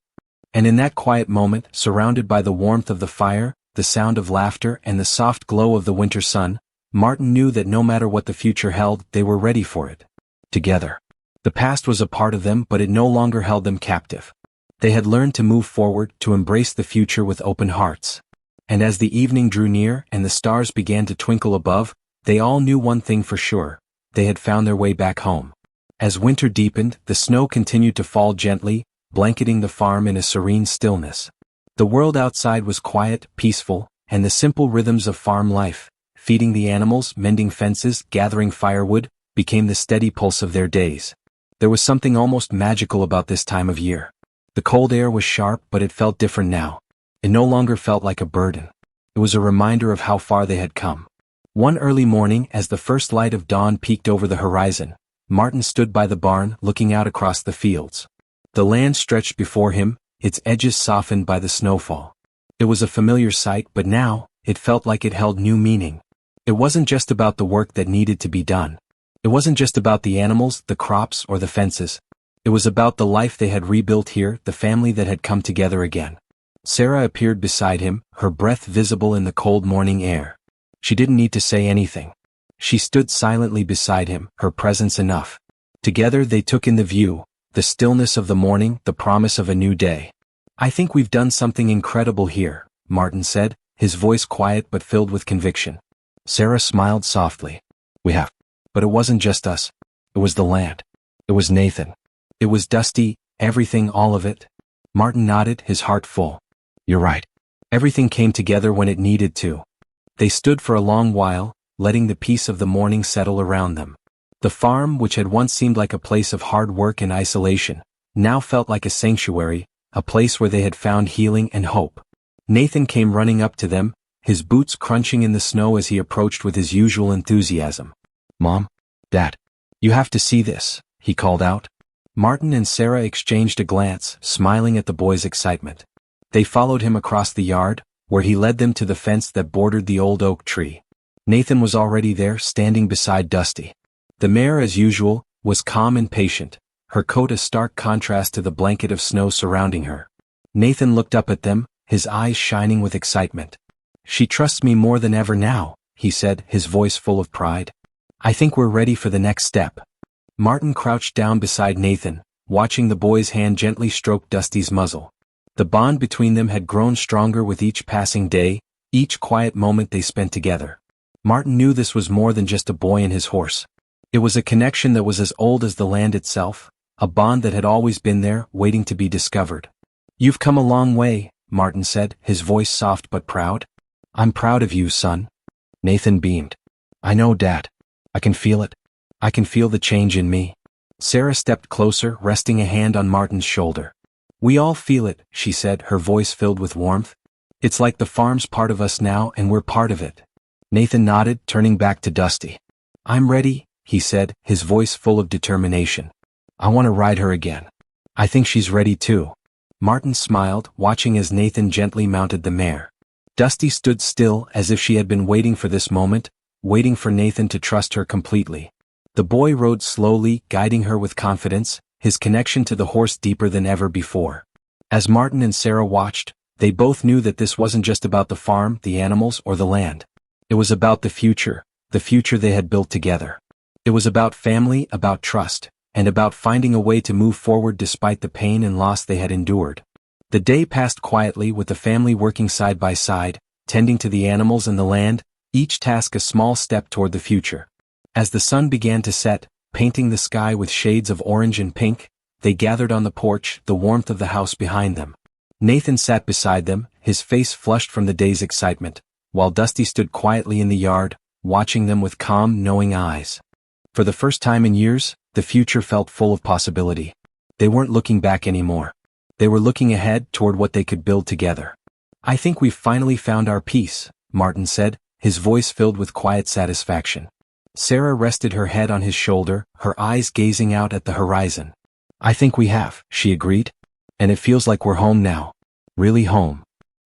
Speaker 1: And in that quiet moment, surrounded by the warmth of the fire, the sound of laughter, and the soft glow of the winter sun, Martin knew that no matter what the future held, they were ready for it. Together. The past was a part of them, but it no longer held them captive. They had learned to move forward, to embrace the future with open hearts. And as the evening drew near and the stars began to twinkle above, they all knew one thing for sure. They had found their way back home. As winter deepened, the snow continued to fall gently, blanketing the farm in a serene stillness. The world outside was quiet, peaceful, and the simple rhythms of farm life, feeding the animals, mending fences, gathering firewood, became the steady pulse of their days. There was something almost magical about this time of year. The cold air was sharp, but it felt different now. It no longer felt like a burden. It was a reminder of how far they had come. One early morning, as the first light of dawn peeked over the horizon, Martin stood by the barn, looking out across the fields. The land stretched before him, its edges softened by the snowfall. It was a familiar sight, but now, it felt like it held new meaning. It wasn't just about the work that needed to be done. It wasn't just about the animals, the crops, or the fences. It was about the life they had rebuilt here, the family that had come together again. Sarah appeared beside him, her breath visible in the cold morning air. She didn't need to say anything. She stood silently beside him, her presence enough. Together they took in the view, the stillness of the morning, the promise of a new day. I think we've done something incredible here, Martin said, his voice quiet but filled with conviction. Sarah smiled softly. We have. But it wasn't just us. It was the land. It was Nathan. It was Dusty, everything, all of it. Martin nodded, his heart full. You're right. Everything came together when it needed to. They stood for a long while, letting the peace of the morning settle around them. The farm, which had once seemed like a place of hard work and isolation, now felt like a sanctuary, a place where they had found healing and hope. Nathan came running up to them, his boots crunching in the snow as he approached with his usual enthusiasm. "Mom, Dad, you have to see this," he called out. Martin and Sarah exchanged a glance, smiling at the boy's excitement. They followed him across the yard, where he led them to the fence that bordered the old oak tree. Nathan was already there, standing beside Dusty. The mare, as usual, was calm and patient, her coat a stark contrast to the blanket of snow surrounding her. Nathan looked up at them, his eyes shining with excitement. "She trusts me more than ever now," he said, his voice full of pride. "I think we're ready for the next step." Martin crouched down beside Nathan, watching the boy's hand gently stroke Dusty's muzzle. The bond between them had grown stronger with each passing day, each quiet moment they spent together. Martin knew this was more than just a boy and his horse. It was a connection that was as old as the land itself, a bond that had always been there, waiting to be discovered. "You've come a long way," Martin said, his voice soft but proud. "I'm proud of you, son." Nathan beamed. "I know, Dad. I can feel it. I can feel the change in me." Sarah stepped closer, resting a hand on Martin's shoulder. "We all feel it," she said, her voice filled with warmth. "It's like the farm's part of us now and we're part of it." Nathan nodded, turning back to Dusty. "I'm ready," he said, his voice full of determination. "I want to ride her again. I think she's ready too." Martin smiled, watching as Nathan gently mounted the mare. Dusty stood still, as if she had been waiting for this moment, waiting for Nathan to trust her completely. The boy rode slowly, guiding her with confidence, his connection to the horse deeper than ever before. As Martin and Sarah watched, they both knew that this wasn't just about the farm, the animals, or the land. It was about the future they had built together. It was about family, about trust, and about finding a way to move forward despite the pain and loss they had endured. The day passed quietly, with the family working side by side, tending to the animals and the land, each task a small step toward the future. As the sun began to set, painting the sky with shades of orange and pink, they gathered on the porch, the warmth of the house behind them. Nathan sat beside them, his face flushed from the day's excitement, while Dusty stood quietly in the yard, watching them with calm, knowing eyes. For the first time in years, the future felt full of possibility. They weren't looking back anymore. They were looking ahead toward what they could build together. "I think we've finally found our peace," Martin said, his voice filled with quiet satisfaction. Sarah rested her head on his shoulder, her eyes gazing out at the horizon. "I think we have," she agreed. "And it feels like we're home now. Really home."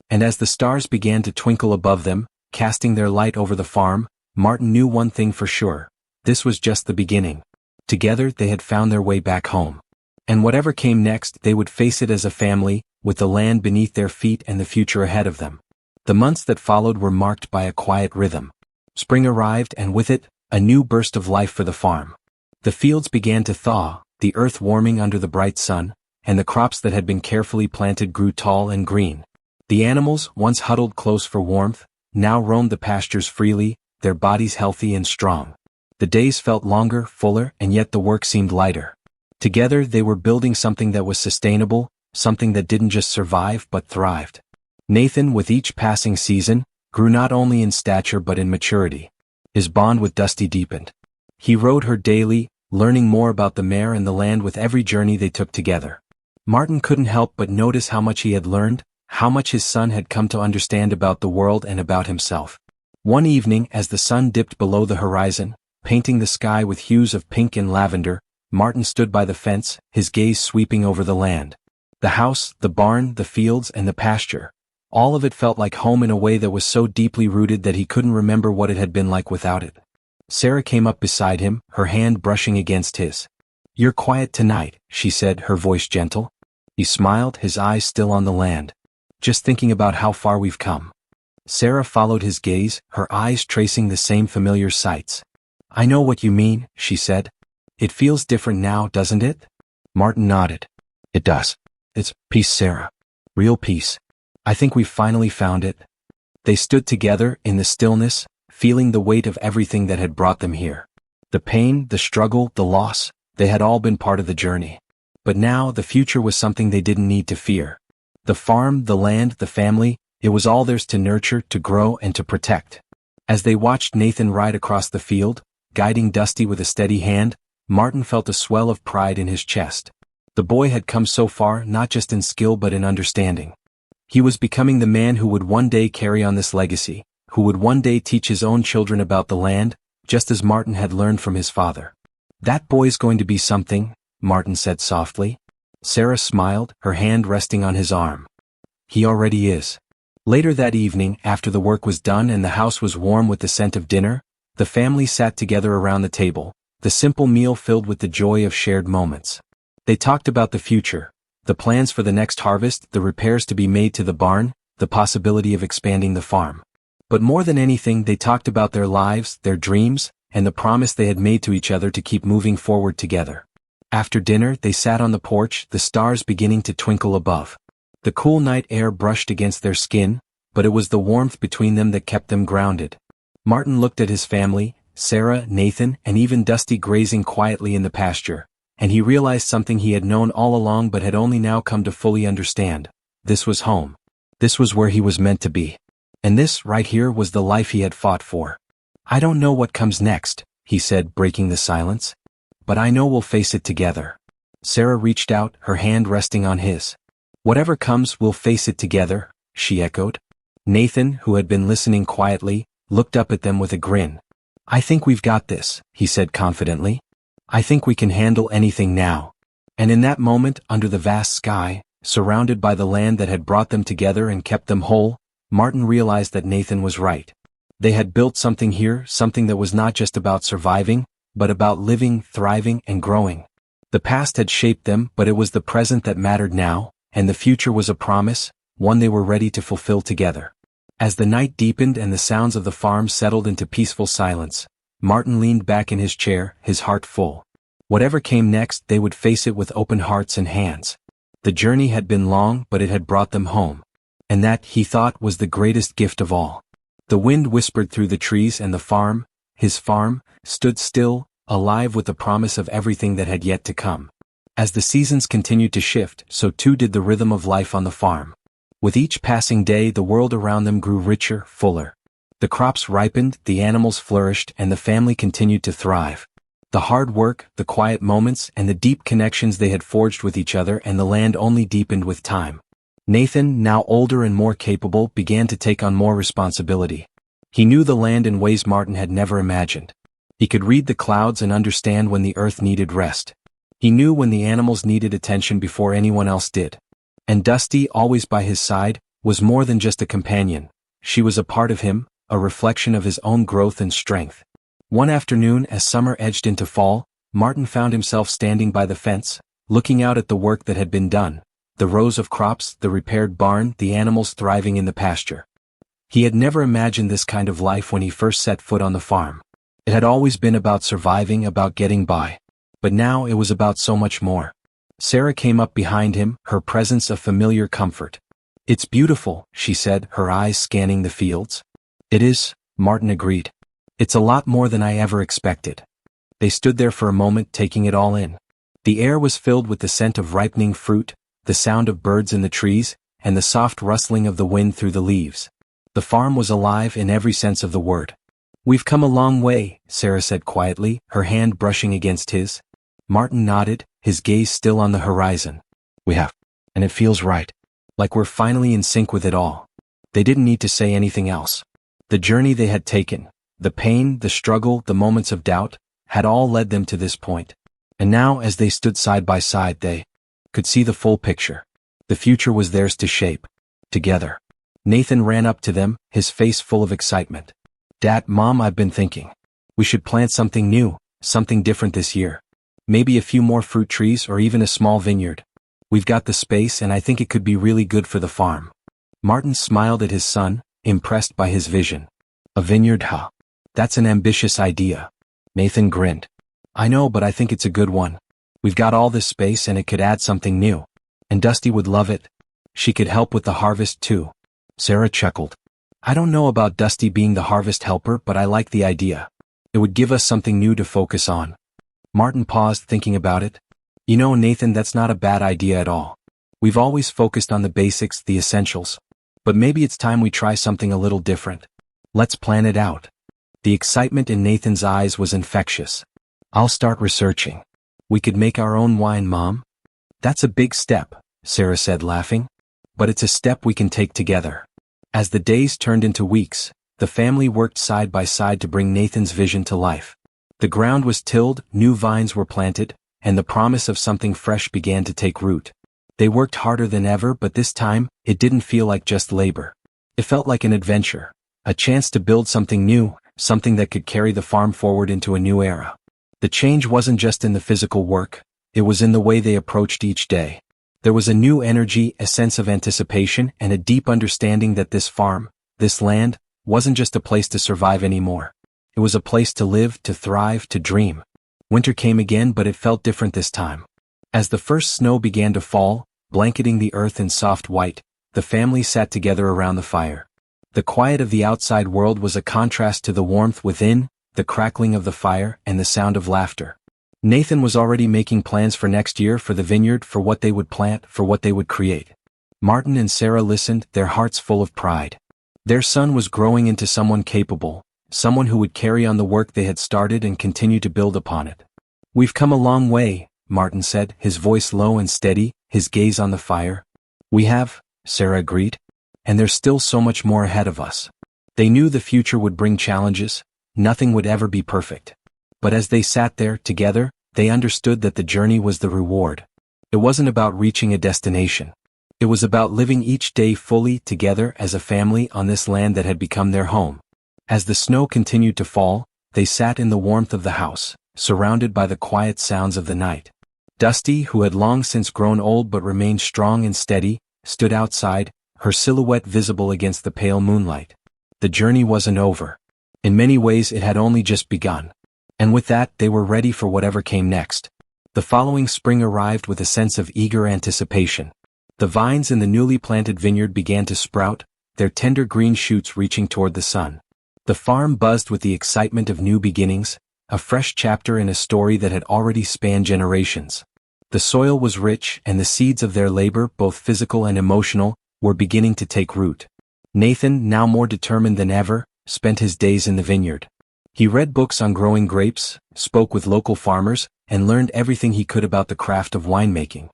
Speaker 1: And as the stars began to twinkle above them, casting their light over the farm, Martin knew one thing for sure. This was just the beginning. Together they had found their way back home. And whatever came next, they would face it as a family, with the land beneath their feet and the future ahead of them. The months that followed were marked by a quiet rhythm. Spring arrived, and with it, a new burst of life for the farm. The fields began to thaw, the earth warming under the bright sun, and the crops that had been carefully planted grew tall and green. The animals, once huddled close for warmth, now roamed the pastures freely, their bodies healthy and strong. The days felt longer, fuller, and yet the work seemed lighter. Together they were building something that was sustainable, something that didn't just survive but thrived. Nathan, with each passing season, grew not only in stature but in maturity. His bond with Dusty deepened. He rode her daily, learning more about the mare and the land with every journey they took together. Martin couldn't help but notice how much he had learned, how much his son had come to understand about the world and about himself. One evening, as the sun dipped below the horizon, painting the sky with hues of pink and lavender, Martin stood by the fence, his gaze sweeping over the land. The house, the barn, the fields, and the pasture. All of it felt like home in a way that was so deeply rooted that he couldn't remember what it had been like without it. Sarah came up beside him, her hand brushing against his. "You're quiet tonight," she said, her voice gentle. He smiled, his eyes still on the land. "Just thinking about how far we've come." Sarah followed his gaze, her eyes tracing the same familiar sights. "I know what you mean," she said. "It feels different now, doesn't it?" Martin nodded. "It does. It's peace, Sarah. Real peace. I think we've finally found it." They stood together, in the stillness, feeling the weight of everything that had brought them here. The pain, the struggle, the loss, they had all been part of the journey. But now the future was something they didn't need to fear. The farm, the land, the family, it was all theirs to nurture, to grow, and to protect. As they watched Nathan ride across the field, guiding Dusty with a steady hand, Martin felt a swell of pride in his chest. The boy had come so far not just in skill but in understanding. He was becoming the man who would one day carry on this legacy, who would one day teach his own children about the land, just as Martin had learned from his father. "That boy's going to be something," Martin said softly. Sarah smiled, her hand resting on his arm. "He already is." Later that evening, after the work was done and the house was warm with the scent of dinner, the family sat together around the table, the simple meal filled with the joy of shared moments. They talked about the future, the plans for the next harvest, the repairs to be made to the barn, the possibility of expanding the farm. But more than anything, they talked about their lives, their dreams, and the promise they had made to each other to keep moving forward together. After dinner, they sat on the porch, the stars beginning to twinkle above. The cool night air brushed against their skin, but it was the warmth between them that kept them grounded. Martin looked at his family, Sarah, Nathan, and even Dusty grazing quietly in the pasture, and he realized something he had known all along but had only now come to fully understand. This was home. This was where he was meant to be. And this, right here, was the life he had fought for. "I don't know what comes next," he said, breaking the silence. "But I know we'll face it together." Sarah reached out, her hand resting on his. "Whatever comes, we'll face it together," she echoed. Nathan, who had been listening quietly, looked up at them with a grin. "I think we've got this," he said confidently. "I think we can handle anything now." And in that moment, under the vast sky, surrounded by the land that had brought them together and kept them whole, Martin realized that Nathan was right. They had built something here, something that was not just about surviving, but about living, thriving, and growing. The past had shaped them, but it was the present that mattered now, and the future was a promise, one they were ready to fulfill together. As the night deepened and the sounds of the farm settled into peaceful silence, Martin leaned back in his chair, his heart full. Whatever came next, they would face it with open hearts and hands. The journey had been long, but it had brought them home. And that, he thought, was the greatest gift of all. The wind whispered through the trees and the farm, his farm, stood still, alive with the promise of everything that had yet to come. As the seasons continued to shift, so too did the rhythm of life on the farm. With each passing day, the world around them grew richer, fuller. The crops ripened, the animals flourished, and the family continued to thrive. The hard work, the quiet moments, and the deep connections they had forged with each other and the land only deepened with time. Nathan, now older and more capable, began to take on more responsibility. He knew the land in ways Martin had never imagined. He could read the clouds and understand when the earth needed rest. He knew when the animals needed attention before anyone else did. And Dusty, always by his side, was more than just a companion. She was a part of him, a reflection of his own growth and strength. One afternoon, as summer edged into fall, Martin found himself standing by the fence, looking out at the work that had been done. The rows of crops, the repaired barn, the animals thriving in the pasture. He had never imagined this kind of life when he first set foot on the farm. It had always been about surviving, about getting by. But now it was about so much more. Sarah came up behind him, her presence a familiar comfort. "It's beautiful," she said, her eyes scanning the fields. "It is," Martin agreed. "It's a lot more than I ever expected." They stood there for a moment, taking it all in. The air was filled with the scent of ripening fruit, the sound of birds in the trees, and the soft rustling of the wind through the leaves. The farm was alive in every sense of the word. "We've come a long way," Sarah said quietly, her hand brushing against his. Martin nodded, his gaze still on the horizon. "We have. And it feels right. Like we're finally in sync with it all." They didn't need to say anything else. The journey they had taken, the pain, the struggle, the moments of doubt, had all led them to this point. And now, as they stood side by side, they could see the full picture. The future was theirs to shape. Together. Nathan ran up to them, his face full of excitement. "Dad, Mom, I've been thinking. We should plant something new, something different this year. Maybe a few more fruit trees or even a small vineyard. We've got the space and I think it could be really good for the farm." Martin smiled at his son, impressed by his vision. "A vineyard, huh? That's an ambitious idea." Nathan grinned. "I know, but I think it's a good one. We've got all this space and it could add something new. And Dusty would love it. She could help with the harvest too." Sarah chuckled. "I don't know about Dusty being the harvest helper, but I like the idea. It would give us something new to focus on." Martin paused, thinking about it. "You know, Nathan, that's not a bad idea at all. We've always focused on the basics, the essentials. But maybe it's time we try something a little different. Let's plan it out." The excitement in Nathan's eyes was infectious. "I'll start researching. We could make our own wine, Mom." "That's a big step," Sarah said, laughing. "But it's a step we can take together." As the days turned into weeks, the family worked side by side to bring Nathan's vision to life. The ground was tilled, new vines were planted, and the promise of something fresh began to take root. They worked harder than ever, but this time, it didn't feel like just labor. It felt like an adventure, a chance to build something new, something that could carry the farm forward into a new era. The change wasn't just in the physical work, it was in the way they approached each day. There was a new energy, a sense of anticipation, and a deep understanding that this farm, this land, wasn't just a place to survive anymore. It was a place to live, to thrive, to dream. Winter came again, but it felt different this time. As the first snow began to fall, blanketing the earth in soft white, the family sat together around the fire. The quiet of the outside world was a contrast to the warmth within, the crackling of the fire, and the sound of laughter. Nathan was already making plans for next year, for the vineyard, for what they would plant, for what they would create. Martin and Sarah listened, their hearts full of pride. Their son was growing into someone capable, someone who would carry on the work they had started and continue to build upon it. "We've come a long way," Martin said, his voice low and steady, his gaze on the fire. "We have," Sarah agreed. "And there's still so much more ahead of us." They knew the future would bring challenges, nothing would ever be perfect. But as they sat there, together, they understood that the journey was the reward. It wasn't about reaching a destination. It was about living each day fully together as a family on this land that had become their home. As the snow continued to fall, they sat in the warmth of the house, surrounded by the quiet sounds of the night. Dusty, who had long since grown old but remained strong and steady, stood outside, her silhouette visible against the pale moonlight. The journey wasn't over. In many ways it had only just begun. And with that, they were ready for whatever came next. The following spring arrived with a sense of eager anticipation. The vines in the newly planted vineyard began to sprout, their tender green shoots reaching toward the sun. The farm buzzed with the excitement of new beginnings, a fresh chapter in a story that had already spanned generations. The soil was rich, and the seeds of their labor, both physical and emotional, were beginning to take root. Nathan, now more determined than ever, spent his days in the vineyard. He read books on growing grapes, spoke with local farmers, and learned everything he could about the craft of winemaking.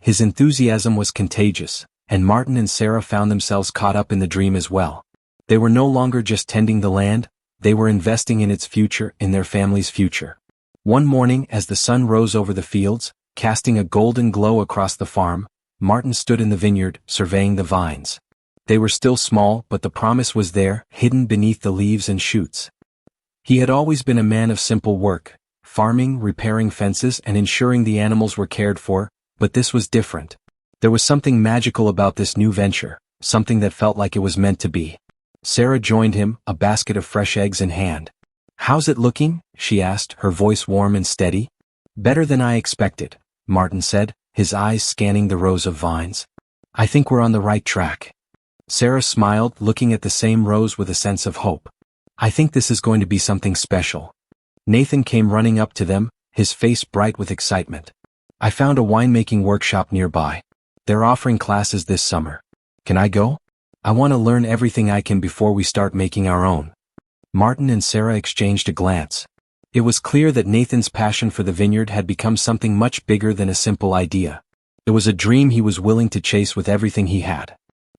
Speaker 1: His enthusiasm was contagious, and Martin and Sarah found themselves caught up in the dream as well. They were no longer just tending the land, they were investing in its future, in their family's future. One morning, as the sun rose over the fields, casting a golden glow across the farm, Martin stood in the vineyard, surveying the vines. They were still small, but the promise was there, hidden beneath the leaves and shoots. He had always been a man of simple work, farming, repairing fences, and ensuring the animals were cared for, but this was different. There was something magical about this new venture, something that felt like it was meant to be. Sarah joined him, a basket of fresh eggs in hand. "How's it looking?" she asked, her voice warm and steady. "Better than I expected," Martin said, his eyes scanning the rows of vines. "I think we're on the right track." Sarah smiled, looking at the same rows with a sense of hope. "I think this is going to be something special." Nathan came running up to them, his face bright with excitement. "I found a winemaking workshop nearby. They're offering classes this summer. Can I go? I want to learn everything I can before we start making our own." Martin and Sarah exchanged a glance. It was clear that Nathan's passion for the vineyard had become something much bigger than a simple idea. It was a dream he was willing to chase with everything he had.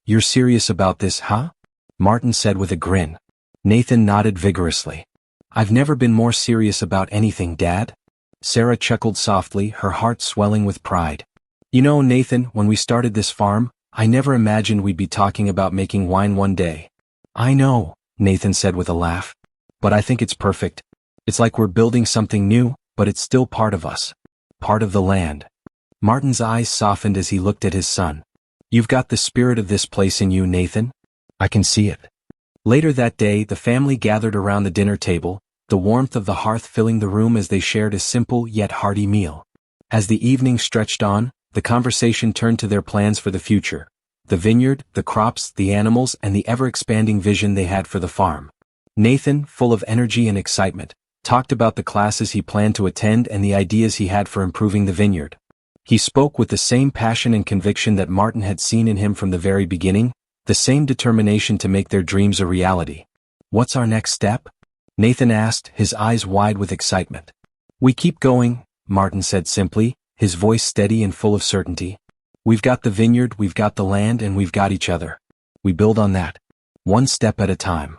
Speaker 1: "You're serious about this, huh?" Martin said with a grin. Nathan nodded vigorously. "I've never been more serious about anything, Dad." Sarah chuckled softly, her heart swelling with pride. "You know, Nathan, when we started this farm, I never imagined we'd be talking about making wine one day." "I know," Nathan said with a laugh. "But I think it's perfect. It's like we're building something new, but it's still part of us. Part of the land." Martin's eyes softened as he looked at his son. "You've got the spirit of this place in you, Nathan. I can see it." Later that day, the family gathered around the dinner table, the warmth of the hearth filling the room as they shared a simple yet hearty meal. As the evening stretched on, the conversation turned to their plans for the future, the vineyard, the crops, the animals, and the ever-expanding vision they had for the farm. Nathan, full of energy and excitement, talked about the classes he planned to attend and the ideas he had for improving the vineyard. He spoke with the same passion and conviction that Martin had seen in him from the very beginning, the same determination to make their dreams a reality. "What's our next step?" Nathan asked, his eyes wide with excitement. We keep going, Martin said simply, his voice steady and full of certainty. We've got the vineyard, we've got the land, and we've got each other. We build on that. One step at a time.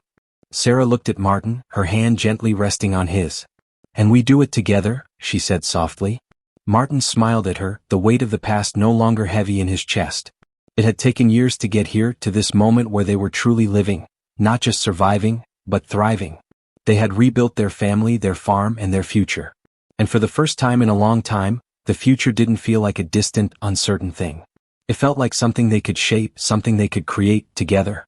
Speaker 1: Sarah looked at Martin, her hand gently resting on his. And we do it together, she said softly. Martin smiled at her, the weight of the past no longer heavy in his chest. It had taken years to get here, to this moment where they were truly living, not just surviving, but thriving. They had rebuilt their family, their farm, and their future. And for the first time in a long time, the future didn't feel like a distant, uncertain thing. It felt like something they could shape, something they could create together.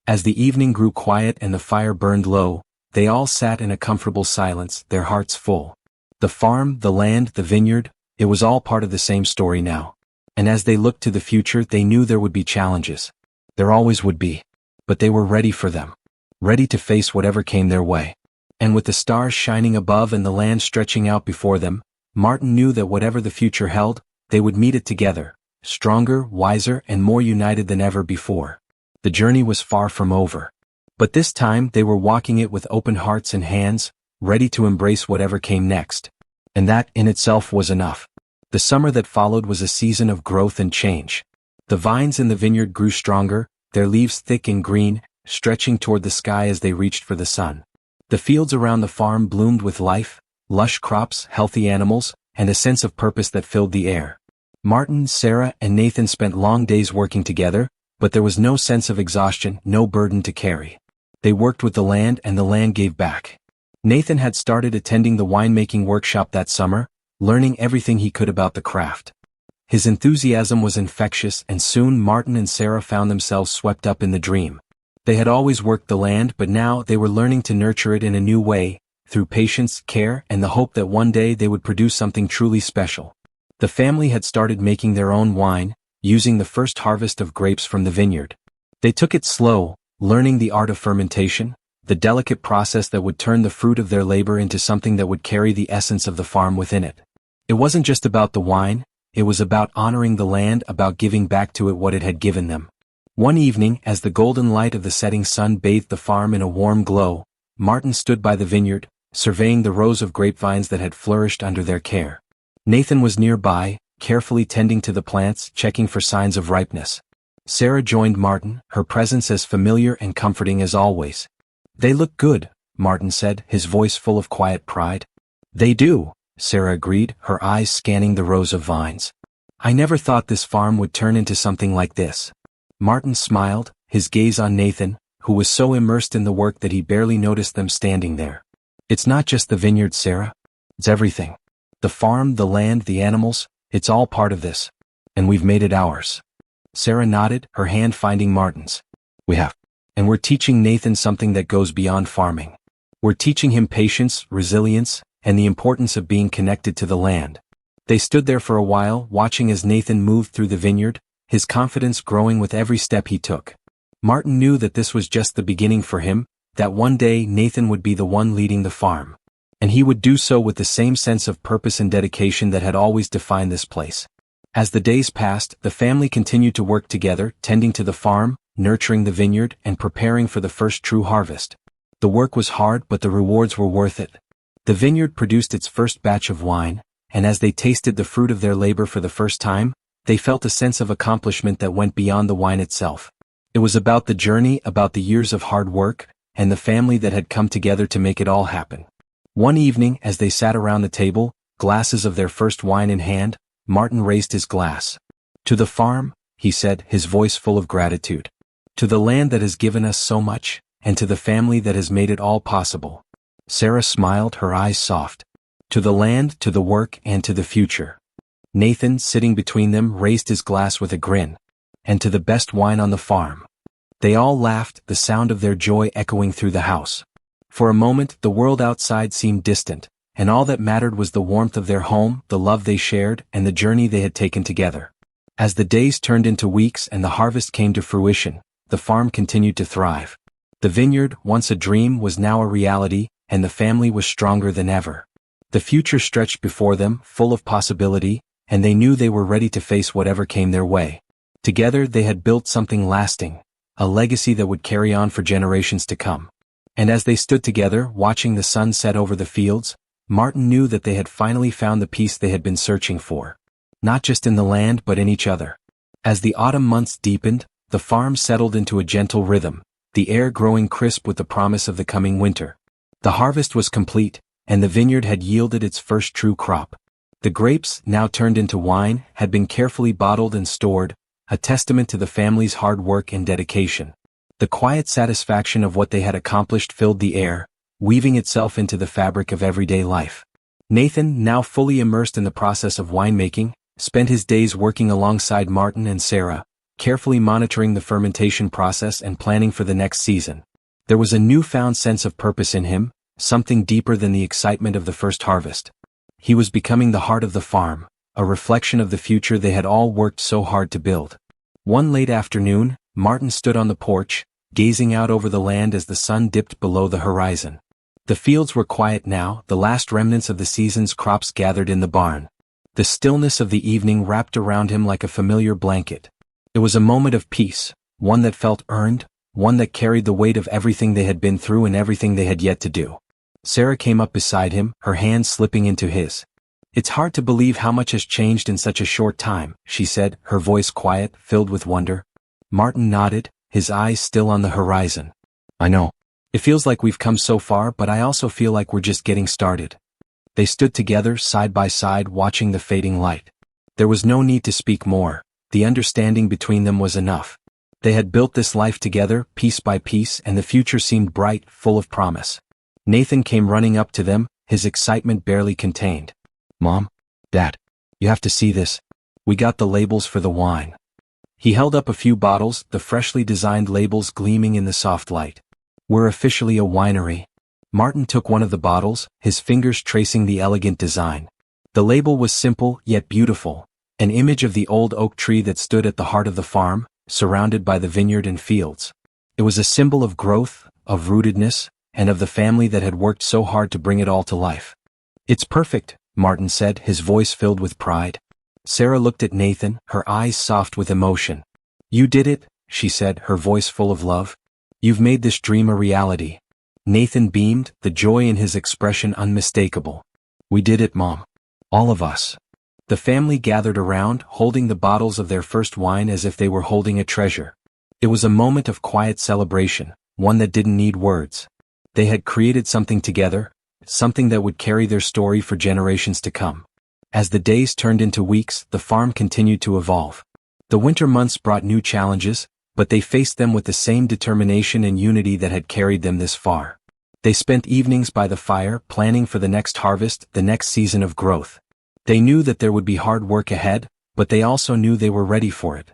Speaker 1: As the evening grew quiet and the fire burned low, they all sat in a comfortable silence, their hearts full. The farm, the land, the vineyard, it was all part of the same story now. And as they looked to the future, they knew there would be challenges. There always would be. But they were ready for them. Ready to face whatever came their way. And with the stars shining above and the land stretching out before them, Martin knew that whatever the future held, they would meet it together, stronger, wiser, and more united than ever before. The journey was far from over. But this time they were walking it with open hearts and hands, ready to embrace whatever came next. And that, in itself, was enough. The summer that followed was a season of growth and change. The vines in the vineyard grew stronger, their leaves thick and green, stretching toward the sky as they reached for the sun. The fields around the farm bloomed with life, lush crops, healthy animals, and a sense of purpose that filled the air. Martin, Sarah, and Nathan spent long days working together, but there was no sense of exhaustion, no burden to carry. They worked with the land and the land gave back. Nathan had started attending the winemaking workshop that summer, learning everything he could about the craft. His enthusiasm was infectious, and soon Martin and Sarah found themselves swept up in the dream. They had always worked the land, but now they were learning to nurture it in a new way, through patience, care, and the hope that one day they would produce something truly special. The family had started making their own wine, using the first harvest of grapes from the vineyard. They took it slow, learning the art of fermentation, the delicate process that would turn the fruit of their labor into something that would carry the essence of the farm within it. It wasn't just about the wine, it was about honoring the land, about giving back to it what it had given them. One evening, as the golden light of the setting sun bathed the farm in a warm glow, Martin stood by the vineyard, surveying the rows of grapevines that had flourished under their care. Nathan was nearby, carefully tending to the plants, checking for signs of ripeness. Sarah joined Martin, her presence as familiar and comforting as always. They look good, Martin said, his voice full of quiet pride. They do, Sarah agreed, her eyes scanning the rows of vines. I never thought this farm would turn into something like this. Martin smiled, his gaze on Nathan, who was so immersed in the work that he barely noticed them standing there. It's not just the vineyard, Sarah. It's everything. The farm, the land, the animals, it's all part of this. And we've made it ours. Sarah nodded, her hand finding Martin's. We have. And we're teaching Nathan something that goes beyond farming. We're teaching him patience, resilience, and the importance of being connected to the land. They stood there for a while, watching as Nathan moved through the vineyard, his confidence growing with every step he took. Martin knew that this was just the beginning for him, that one day Nathan would be the one leading the farm. And he would do so with the same sense of purpose and dedication that had always defined this place. As the days passed, the family continued to work together, tending to the farm, nurturing the vineyard, and preparing for the first true harvest. The work was hard, but the rewards were worth it. The vineyard produced its first batch of wine, and as they tasted the fruit of their labor for the first time, they felt a sense of accomplishment that went beyond the wine itself. It was about the journey, about the years of hard work, and the family that had come together to make it all happen. One evening, as they sat around the table, glasses of their first wine in hand, Martin raised his glass. To the farm, he said, his voice full of gratitude. To the land that has given us so much, and to the family that has made it all possible. Sarah smiled, her eyes soft. To the land, to the work, and to the future. Nathan, sitting between them, raised his glass with a grin. And to the best wine on the farm. They all laughed, the sound of their joy echoing through the house. For a moment, the world outside seemed distant, and all that mattered was the warmth of their home, the love they shared, and the journey they had taken together. As the days turned into weeks and the harvest came to fruition, the farm continued to thrive. The vineyard, once a dream, was now a reality, and the family was stronger than ever. The future stretched before them, full of possibility, and they knew they were ready to face whatever came their way. Together they had built something lasting, a legacy that would carry on for generations to come. And as they stood together, watching the sun set over the fields, Martin knew that they had finally found the peace they had been searching for. Not just in the land but in each other. As the autumn months deepened, the farm settled into a gentle rhythm, the air growing crisp with the promise of the coming winter. The harvest was complete, and the vineyard had yielded its first true crop. The grapes, now turned into wine, had been carefully bottled and stored, a testament to the family's hard work and dedication. The quiet satisfaction of what they had accomplished filled the air, weaving itself into the fabric of everyday life. Nathan, now fully immersed in the process of winemaking, spent his days working alongside Martin and Sarah, carefully monitoring the fermentation process and planning for the next season. There was a newfound sense of purpose in him, something deeper than the excitement of the first harvest. He was becoming the heart of the farm, a reflection of the future they had all worked so hard to build. One late afternoon, Martin stood on the porch, gazing out over the land as the sun dipped below the horizon. The fields were quiet now, the last remnants of the season's crops gathered in the barn. The stillness of the evening wrapped around him like a familiar blanket. It was a moment of peace, one that felt earned, one that carried the weight of everything they had been through and everything they had yet to do. Sarah came up beside him, her hand slipping into his. "It's hard to believe how much has changed in such a short time," she said, her voice quiet, filled with wonder. Martin nodded, his eyes still on the horizon. "I know. It feels like we've come so far, but I also feel like we're just getting started." They stood together, side by side, watching the fading light. There was no need to speak more, the understanding between them was enough. They had built this life together, piece by piece, and the future seemed bright, full of promise. Nathan came running up to them, his excitement barely contained. "Mom, Dad, you have to see this. We got the labels for the wine." He held up a few bottles, the freshly designed labels gleaming in the soft light. "We're officially a winery." Martin took one of the bottles, his fingers tracing the elegant design. The label was simple, yet beautiful, an image of the old oak tree that stood at the heart of the farm, surrounded by the vineyard and fields. It was a symbol of growth, of rootedness, and of the family that had worked so hard to bring it all to life. "It's perfect," Martin said, his voice filled with pride. Sarah looked at Nathan, her eyes soft with emotion. "You did it," she said, her voice full of love. "You've made this dream a reality." Nathan beamed, the joy in his expression unmistakable. "We did it, Mom. All of us." The family gathered around, holding the bottles of their first wine as if they were holding a treasure. It was a moment of quiet celebration, one that didn't need words. They had created something together, something that would carry their story for generations to come. As the days turned into weeks, the farm continued to evolve. The winter months brought new challenges, but they faced them with the same determination and unity that had carried them this far. They spent evenings by the fire, planning for the next harvest, the next season of growth. They knew that there would be hard work ahead, but they also knew they were ready for it.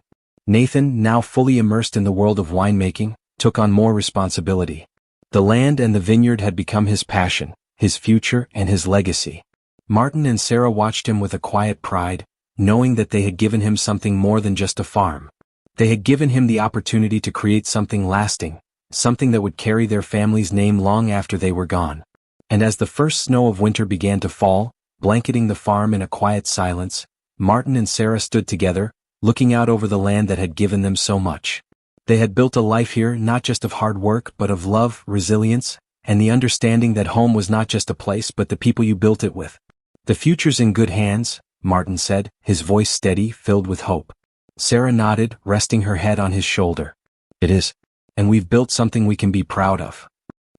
Speaker 1: Nathan, now fully immersed in the world of winemaking, took on more responsibility. The land and the vineyard had become his passion, his future, and his legacy. Martin and Sarah watched him with a quiet pride, knowing that they had given him something more than just a farm. They had given him the opportunity to create something lasting, something that would carry their family's name long after they were gone. And as the first snow of winter began to fall, blanketing the farm in a quiet silence, Martin and Sarah stood together, looking out over the land that had given them so much. They had built a life here not just of hard work but of love, resilience, and the understanding that home was not just a place but the people you built it with. "The future's in good hands," Martin said, his voice steady, filled with hope. Sarah nodded, resting her head on his shoulder. "It is. And we've built something we can be proud of."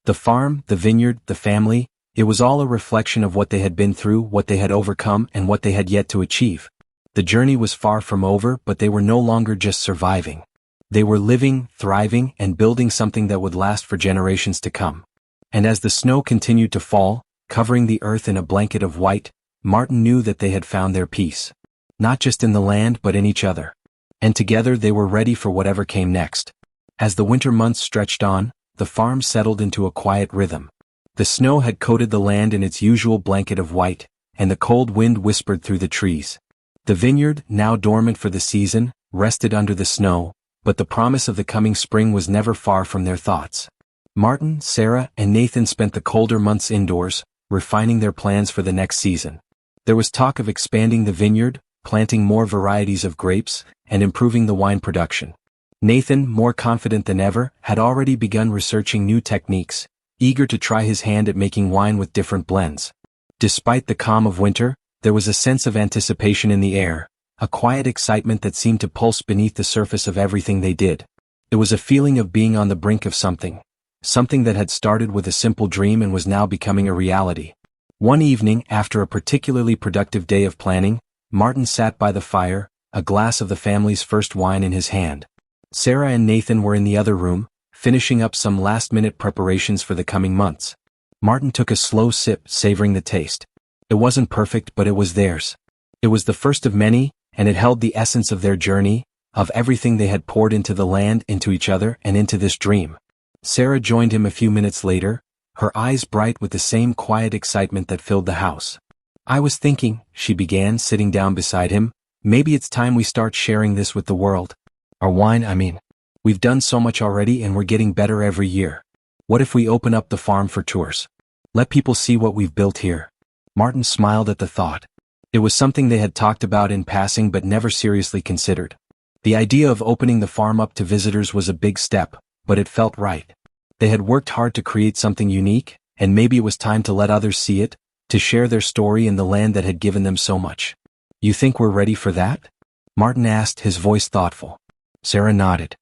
Speaker 1: The farm, the vineyard, the family, it was all a reflection of what they had been through, what they had overcome, and what they had yet to achieve. The journey was far from over, but they were no longer just surviving. They were living, thriving, and building something that would last for generations to come. And as the snow continued to fall, covering the earth in a blanket of white, Martin knew that they had found their peace. Not just in the land but in each other. And together they were ready for whatever came next. As the winter months stretched on, the farm settled into a quiet rhythm. The snow had coated the land in its usual blanket of white, and the cold wind whispered through the trees. The vineyard, now dormant for the season, rested under the snow, but the promise of the coming spring was never far from their thoughts. Martin, Sarah, and Nathan spent the colder months indoors, refining their plans for the next season. There was talk of expanding the vineyard, planting more varieties of grapes, and improving the wine production. Nathan, more confident than ever, had already begun researching new techniques, eager to try his hand at making wine with different blends. Despite the calm of winter, there was a sense of anticipation in the air, a quiet excitement that seemed to pulse beneath the surface of everything they did. It was a feeling of being on the brink of something that had started with a simple dream and was now becoming a reality. One evening, after a particularly productive day of planning, Martin sat by the fire, a glass of the family's first wine in his hand. Sarah and Nathan were in the other room, finishing up some last-minute preparations for the coming months. Martin took a slow sip, savoring the taste. It wasn't perfect, but it was theirs. It was the first of many, and it held the essence of their journey, of everything they had poured into the land, into each other, and into this dream. Sarah joined him a few minutes later, her eyes bright with the same quiet excitement that filled the house. "I was thinking," she began, sitting down beside him, "maybe it's time we start sharing this with the world. Our wine, I mean. We've done so much already and we're getting better every year. What if we open up the farm for tours? Let people see what we've built here." Martin smiled at the thought. It was something they had talked about in passing but never seriously considered. The idea of opening the farm up to visitors was a big step, but it felt right. They had worked hard to create something unique, and maybe it was time to let others see it, to share their story in the land that had given them so much. "You think we're ready for that?" Martin asked, his voice thoughtful. Sarah nodded.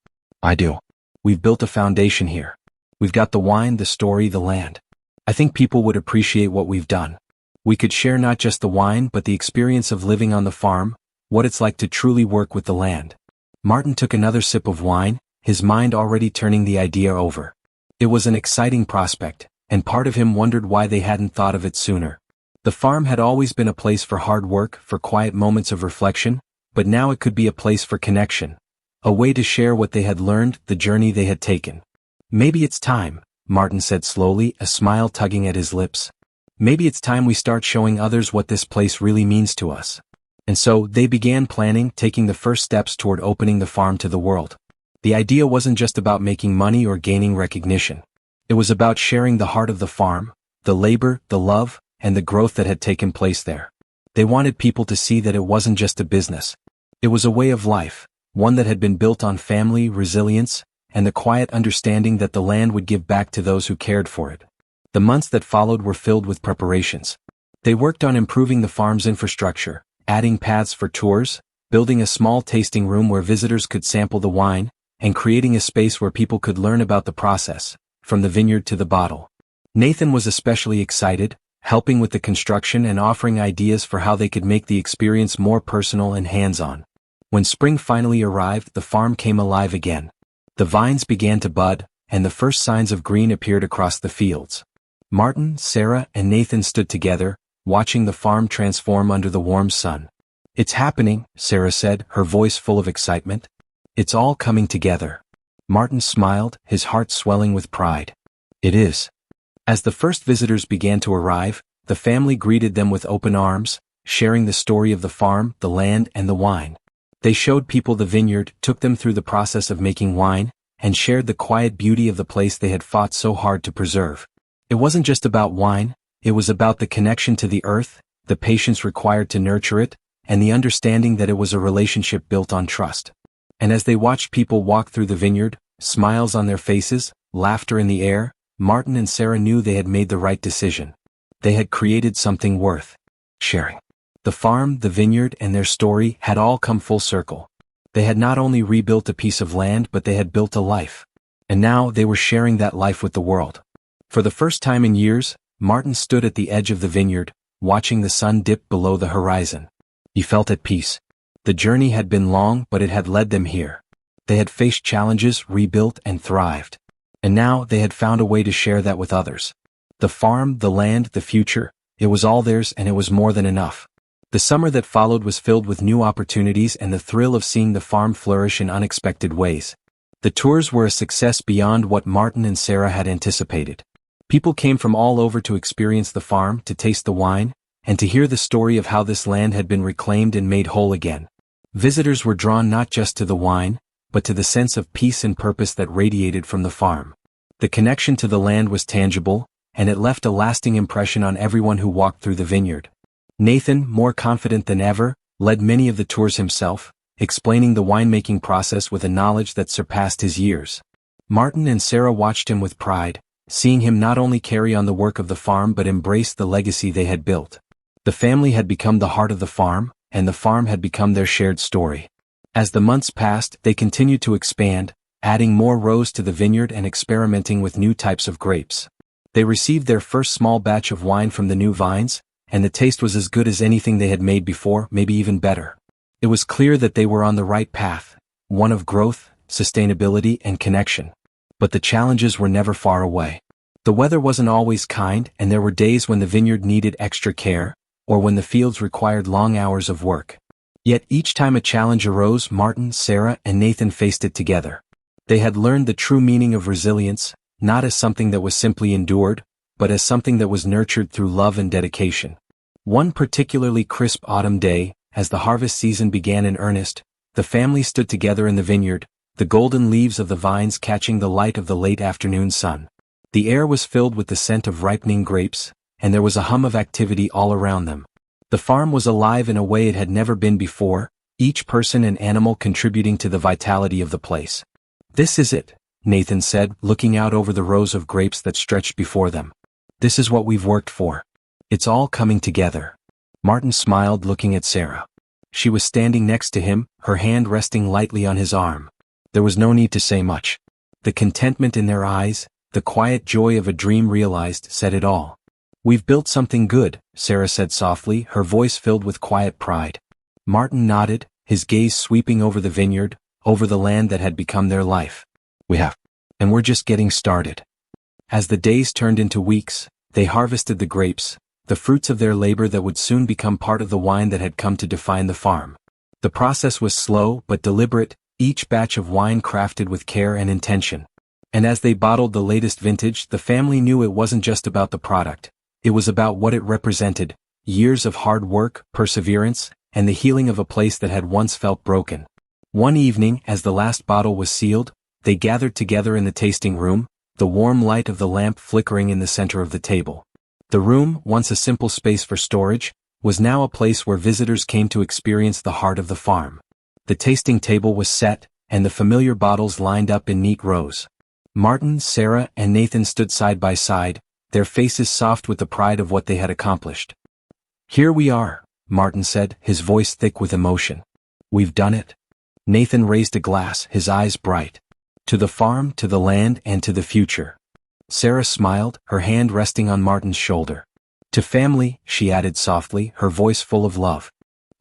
Speaker 1: "I do. We've built a foundation here. We've got the wine, the story, the land. I think people would appreciate what we've done. We could share not just the wine but the experience of living on the farm, what it's like to truly work with the land." Martin took another sip of wine, his mind already turning the idea over. It was an exciting prospect, and part of him wondered why they hadn't thought of it sooner. The farm had always been a place for hard work, for quiet moments of reflection, but now it could be a place for connection, a way to share what they had learned, the journey they had taken. "Maybe it's time," Martin said slowly, a smile tugging at his lips. "Maybe it's time we start showing others what this place really means to us." And so, they began planning, taking the first steps toward opening the farm to the world. The idea wasn't just about making money or gaining recognition. It was about sharing the heart of the farm, the labor, the love, and the growth that had taken place there. They wanted people to see that it wasn't just a business. It was a way of life, one that had been built on family, resilience, and the quiet understanding that the land would give back to those who cared for it. The months that followed were filled with preparations. They worked on improving the farm's infrastructure, adding paths for tours, building a small tasting room where visitors could sample the wine, and creating a space where people could learn about the process, from the vineyard to the bottle. Nathan was especially excited, helping with the construction and offering ideas for how they could make the experience more personal and hands-on. When spring finally arrived, the farm came alive again. The vines began to bud, and the first signs of green appeared across the fields. Martin, Sarah, and Nathan stood together, watching the farm transform under the warm sun. "It's happening," Sarah said, her voice full of excitement. "It's all coming together." Martin smiled, his heart swelling with pride. "It is." As the first visitors began to arrive, the family greeted them with open arms, sharing the story of the farm, the land, and the wine. They showed people the vineyard, took them through the process of making wine, and shared the quiet beauty of the place they had fought so hard to preserve. It wasn't just about wine, it was about the connection to the earth, the patience required to nurture it, and the understanding that it was a relationship built on trust. And as they watched people walk through the vineyard, smiles on their faces, laughter in the air, Martin and Sarah knew they had made the right decision. They had created something worth sharing. The farm, the vineyard, and their story had all come full circle. They had not only rebuilt a piece of land but they had built a life. And now they were sharing that life with the world. For the first time in years, Martin stood at the edge of the vineyard, watching the sun dip below the horizon. He felt at peace. The journey had been long, but it had led them here. They had faced challenges, rebuilt, and thrived. And now they had found a way to share that with others. The farm, the land, the future, it was all theirs and it was more than enough. The summer that followed was filled with new opportunities and the thrill of seeing the farm flourish in unexpected ways. The tours were a success beyond what Martin and Sarah had anticipated. People came from all over to experience the farm, to taste the wine, and to hear the story of how this land had been reclaimed and made whole again. Visitors were drawn not just to the wine, but to the sense of peace and purpose that radiated from the farm. The connection to the land was tangible, and it left a lasting impression on everyone who walked through the vineyard. Nathan, more confident than ever, led many of the tours himself, explaining the winemaking process with a knowledge that surpassed his years. Martin and Sarah watched him with pride, seeing him not only carry on the work of the farm but embrace the legacy they had built. The family had become the heart of the farm, and the farm had become their shared story. As the months passed, they continued to expand, adding more rows to the vineyard and experimenting with new types of grapes. They received their first small batch of wine from the new vines, and the taste was as good as anything they had made before, maybe even better. It was clear that they were on the right path, one of growth, sustainability, and connection. But the challenges were never far away. The weather wasn't always kind, and there were days when the vineyard needed extra care, or when the fields required long hours of work. Yet each time a challenge arose, Martin, Sarah, and Nathan faced it together. They had learned the true meaning of resilience, not as something that was simply endured, but as something that was nurtured through love and dedication. One particularly crisp autumn day, as the harvest season began in earnest, the family stood together in the vineyard, the golden leaves of the vines catching the light of the late afternoon sun. The air was filled with the scent of ripening grapes, and there was a hum of activity all around them. The farm was alive in a way it had never been before, each person and animal contributing to the vitality of the place. "This is it," Nathan said, looking out over the rows of grapes that stretched before them. "This is what we've worked for. It's all coming together." Martin smiled, looking at Sarah. She was standing next to him, her hand resting lightly on his arm. There was no need to say much. The contentment in their eyes, the quiet joy of a dream realized, said it all. "We've built something good," Sarah said softly, her voice filled with quiet pride. Martin nodded, his gaze sweeping over the vineyard, over the land that had become their life. "We have. And we're just getting started." As the days turned into weeks, they harvested the grapes, the fruits of their labor that would soon become part of the wine that had come to define the farm. The process was slow but deliberate, each batch of wine crafted with care and intention. And as they bottled the latest vintage, the family knew it wasn't just about the product. It was about what it represented, years of hard work, perseverance, and the healing of a place that had once felt broken. One evening, as the last bottle was sealed, they gathered together in the tasting room, the warm light of the lamp flickering in the center of the table. The room, once a simple space for storage, was now a place where visitors came to experience the heart of the farm. The tasting table was set, and the familiar bottles lined up in neat rows. Martin, Sarah, and Nathan stood side by side, their faces soft with the pride of what they had accomplished. "Here we are," Martin said, his voice thick with emotion. "We've done it." Nathan raised a glass, his eyes bright. "To the farm, to the land, and to the future." Sarah smiled, her hand resting on Martin's shoulder. "To family," she added softly, her voice full of love.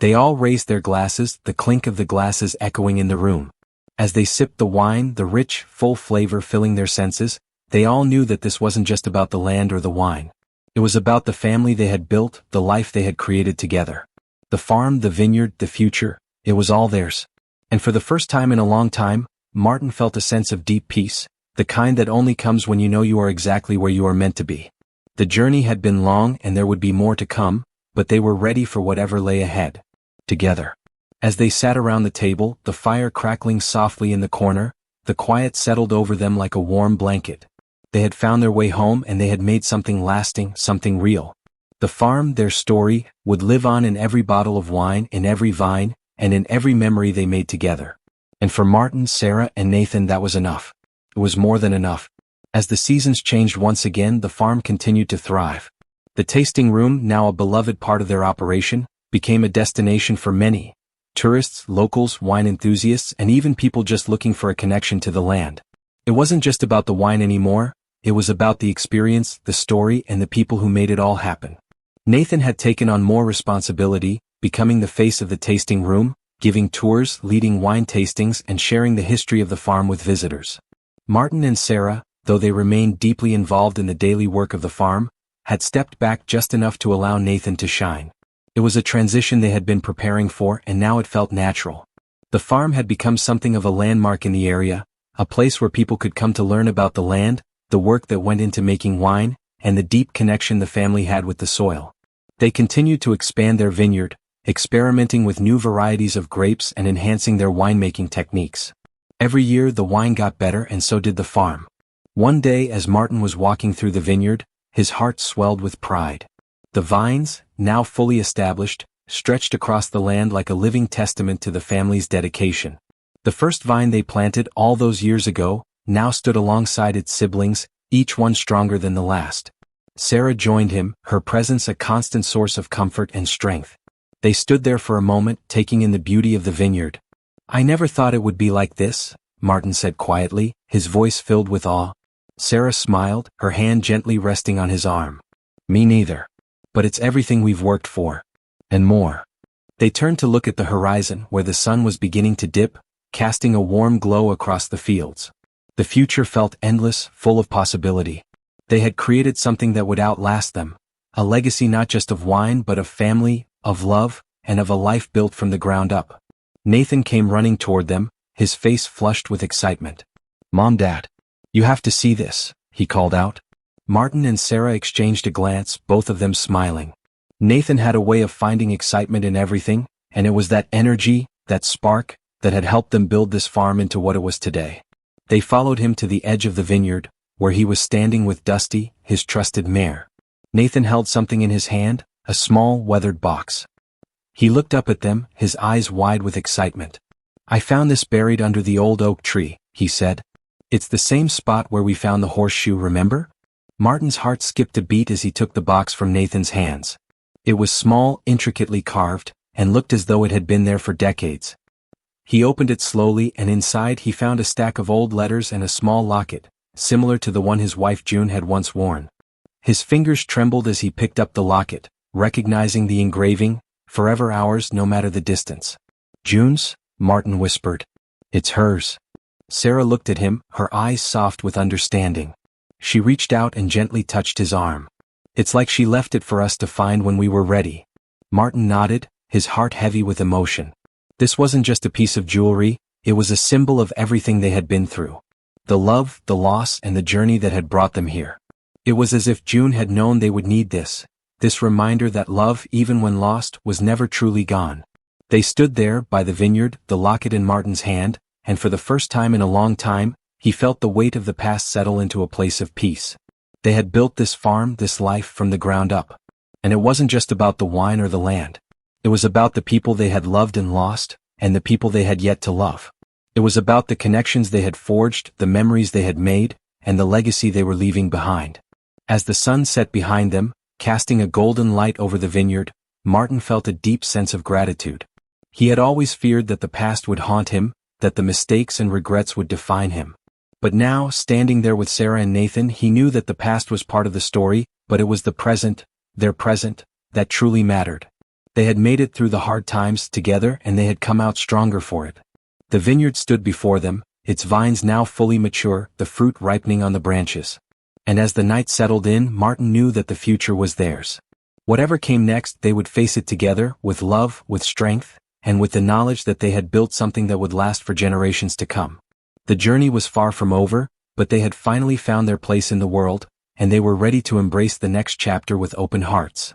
Speaker 1: They all raised their glasses, the clink of the glasses echoing in the room. As they sipped the wine, the rich, full flavor filling their senses, they all knew that this wasn't just about the land or the wine. It was about the family they had built, the life they had created together. The farm, the vineyard, the future, it was all theirs. And for the first time in a long time, Martin felt a sense of deep peace, the kind that only comes when you know you are exactly where you are meant to be. The journey had been long and there would be more to come, but they were ready for whatever lay ahead. Together. As they sat around the table, the fire crackling softly in the corner, the quiet settled over them like a warm blanket. They had found their way home and they had made something lasting, something real. The farm, their story, would live on in every bottle of wine, in every vine, and in every memory they made together. And for Martin, Sarah, and Nathan that was enough. It was more than enough. As the seasons changed once again, the farm continued to thrive. The tasting room, now a beloved part of their operation, became a destination for many. Tourists, locals, wine enthusiasts, and even people just looking for a connection to the land. It wasn't just about the wine anymore, it was about the experience, the story, and the people who made it all happen. Nathan had taken on more responsibility, becoming the face of the tasting room, giving tours, leading wine tastings, and sharing the history of the farm with visitors. Martin and Sarah, though they remained deeply involved in the daily work of the farm, had stepped back just enough to allow Nathan to shine. It was a transition they had been preparing for, and now it felt natural. The farm had become something of a landmark in the area, a place where people could come to learn about the land, the work that went into making wine, and the deep connection the family had with the soil. They continued to expand their vineyard, experimenting with new varieties of grapes and enhancing their winemaking techniques. Every year the wine got better and so did the farm. One day as Martin was walking through the vineyard, his heart swelled with pride. The vines, now fully established, stretched across the land like a living testament to the family's dedication. The first vine they planted all those years ago now stood alongside its siblings, each one stronger than the last. Sarah joined him, her presence a constant source of comfort and strength. They stood there for a moment, taking in the beauty of the vineyard. "I never thought it would be like this," Martin said quietly, his voice filled with awe. Sarah smiled, her hand gently resting on his arm. "Me neither. But it's everything we've worked for. And more." They turned to look at the horizon where the sun was beginning to dip, casting a warm glow across the fields. The future felt endless, full of possibility. They had created something that would outlast them, a legacy not just of wine but of family, of love, and of a life built from the ground up. Nathan came running toward them, his face flushed with excitement. "Mom, Dad, you have to see this," he called out. Martin and Sarah exchanged a glance, both of them smiling. Nathan had a way of finding excitement in everything, and it was that energy, that spark, that had helped them build this farm into what it was today. They followed him to the edge of the vineyard, where he was standing with Dusty, his trusted mare. Nathan held something in his hand, a small, weathered box. He looked up at them, his eyes wide with excitement. "I found this buried under the old oak tree," he said. "It's the same spot where we found the horseshoe, remember?" Martin's heart skipped a beat as he took the box from Nathan's hands. It was small, intricately carved, and looked as though it had been there for decades. He opened it slowly, and inside he found a stack of old letters and a small locket, similar to the one his wife June had once worn. His fingers trembled as he picked up the locket, recognizing the engraving, "Forever ours no matter the distance." "June's?" Martin whispered. "It's hers." Sarah looked at him, her eyes soft with understanding. She reached out and gently touched his arm. "It's like she left it for us to find when we were ready." Martin nodded, his heart heavy with emotion. This wasn't just a piece of jewelry, it was a symbol of everything they had been through. The love, the loss, and the journey that had brought them here. It was as if June had known they would need this reminder that love, even when lost, was never truly gone. They stood there, by the vineyard, the locket in Martin's hand, and for the first time in a long time, he felt the weight of the past settle into a place of peace. They had built this farm, this life, from the ground up. And it wasn't just about the wine or the land. It was about the people they had loved and lost, and the people they had yet to love. It was about the connections they had forged, the memories they had made, and the legacy they were leaving behind. As the sun set behind them, casting a golden light over the vineyard, Martin felt a deep sense of gratitude. He had always feared that the past would haunt him, that the mistakes and regrets would define him. But now, standing there with Sarah and Nathan, he knew that the past was part of the story, but it was the present, their present, that truly mattered. They had made it through the hard times together, and they had come out stronger for it. The vineyard stood before them, its vines now fully mature, the fruit ripening on the branches. And as the night settled in, Martin knew that the future was theirs. Whatever came next, they would face it together, with love, with strength, and with the knowledge that they had built something that would last for generations to come. The journey was far from over, but they had finally found their place in the world, and they were ready to embrace the next chapter with open hearts.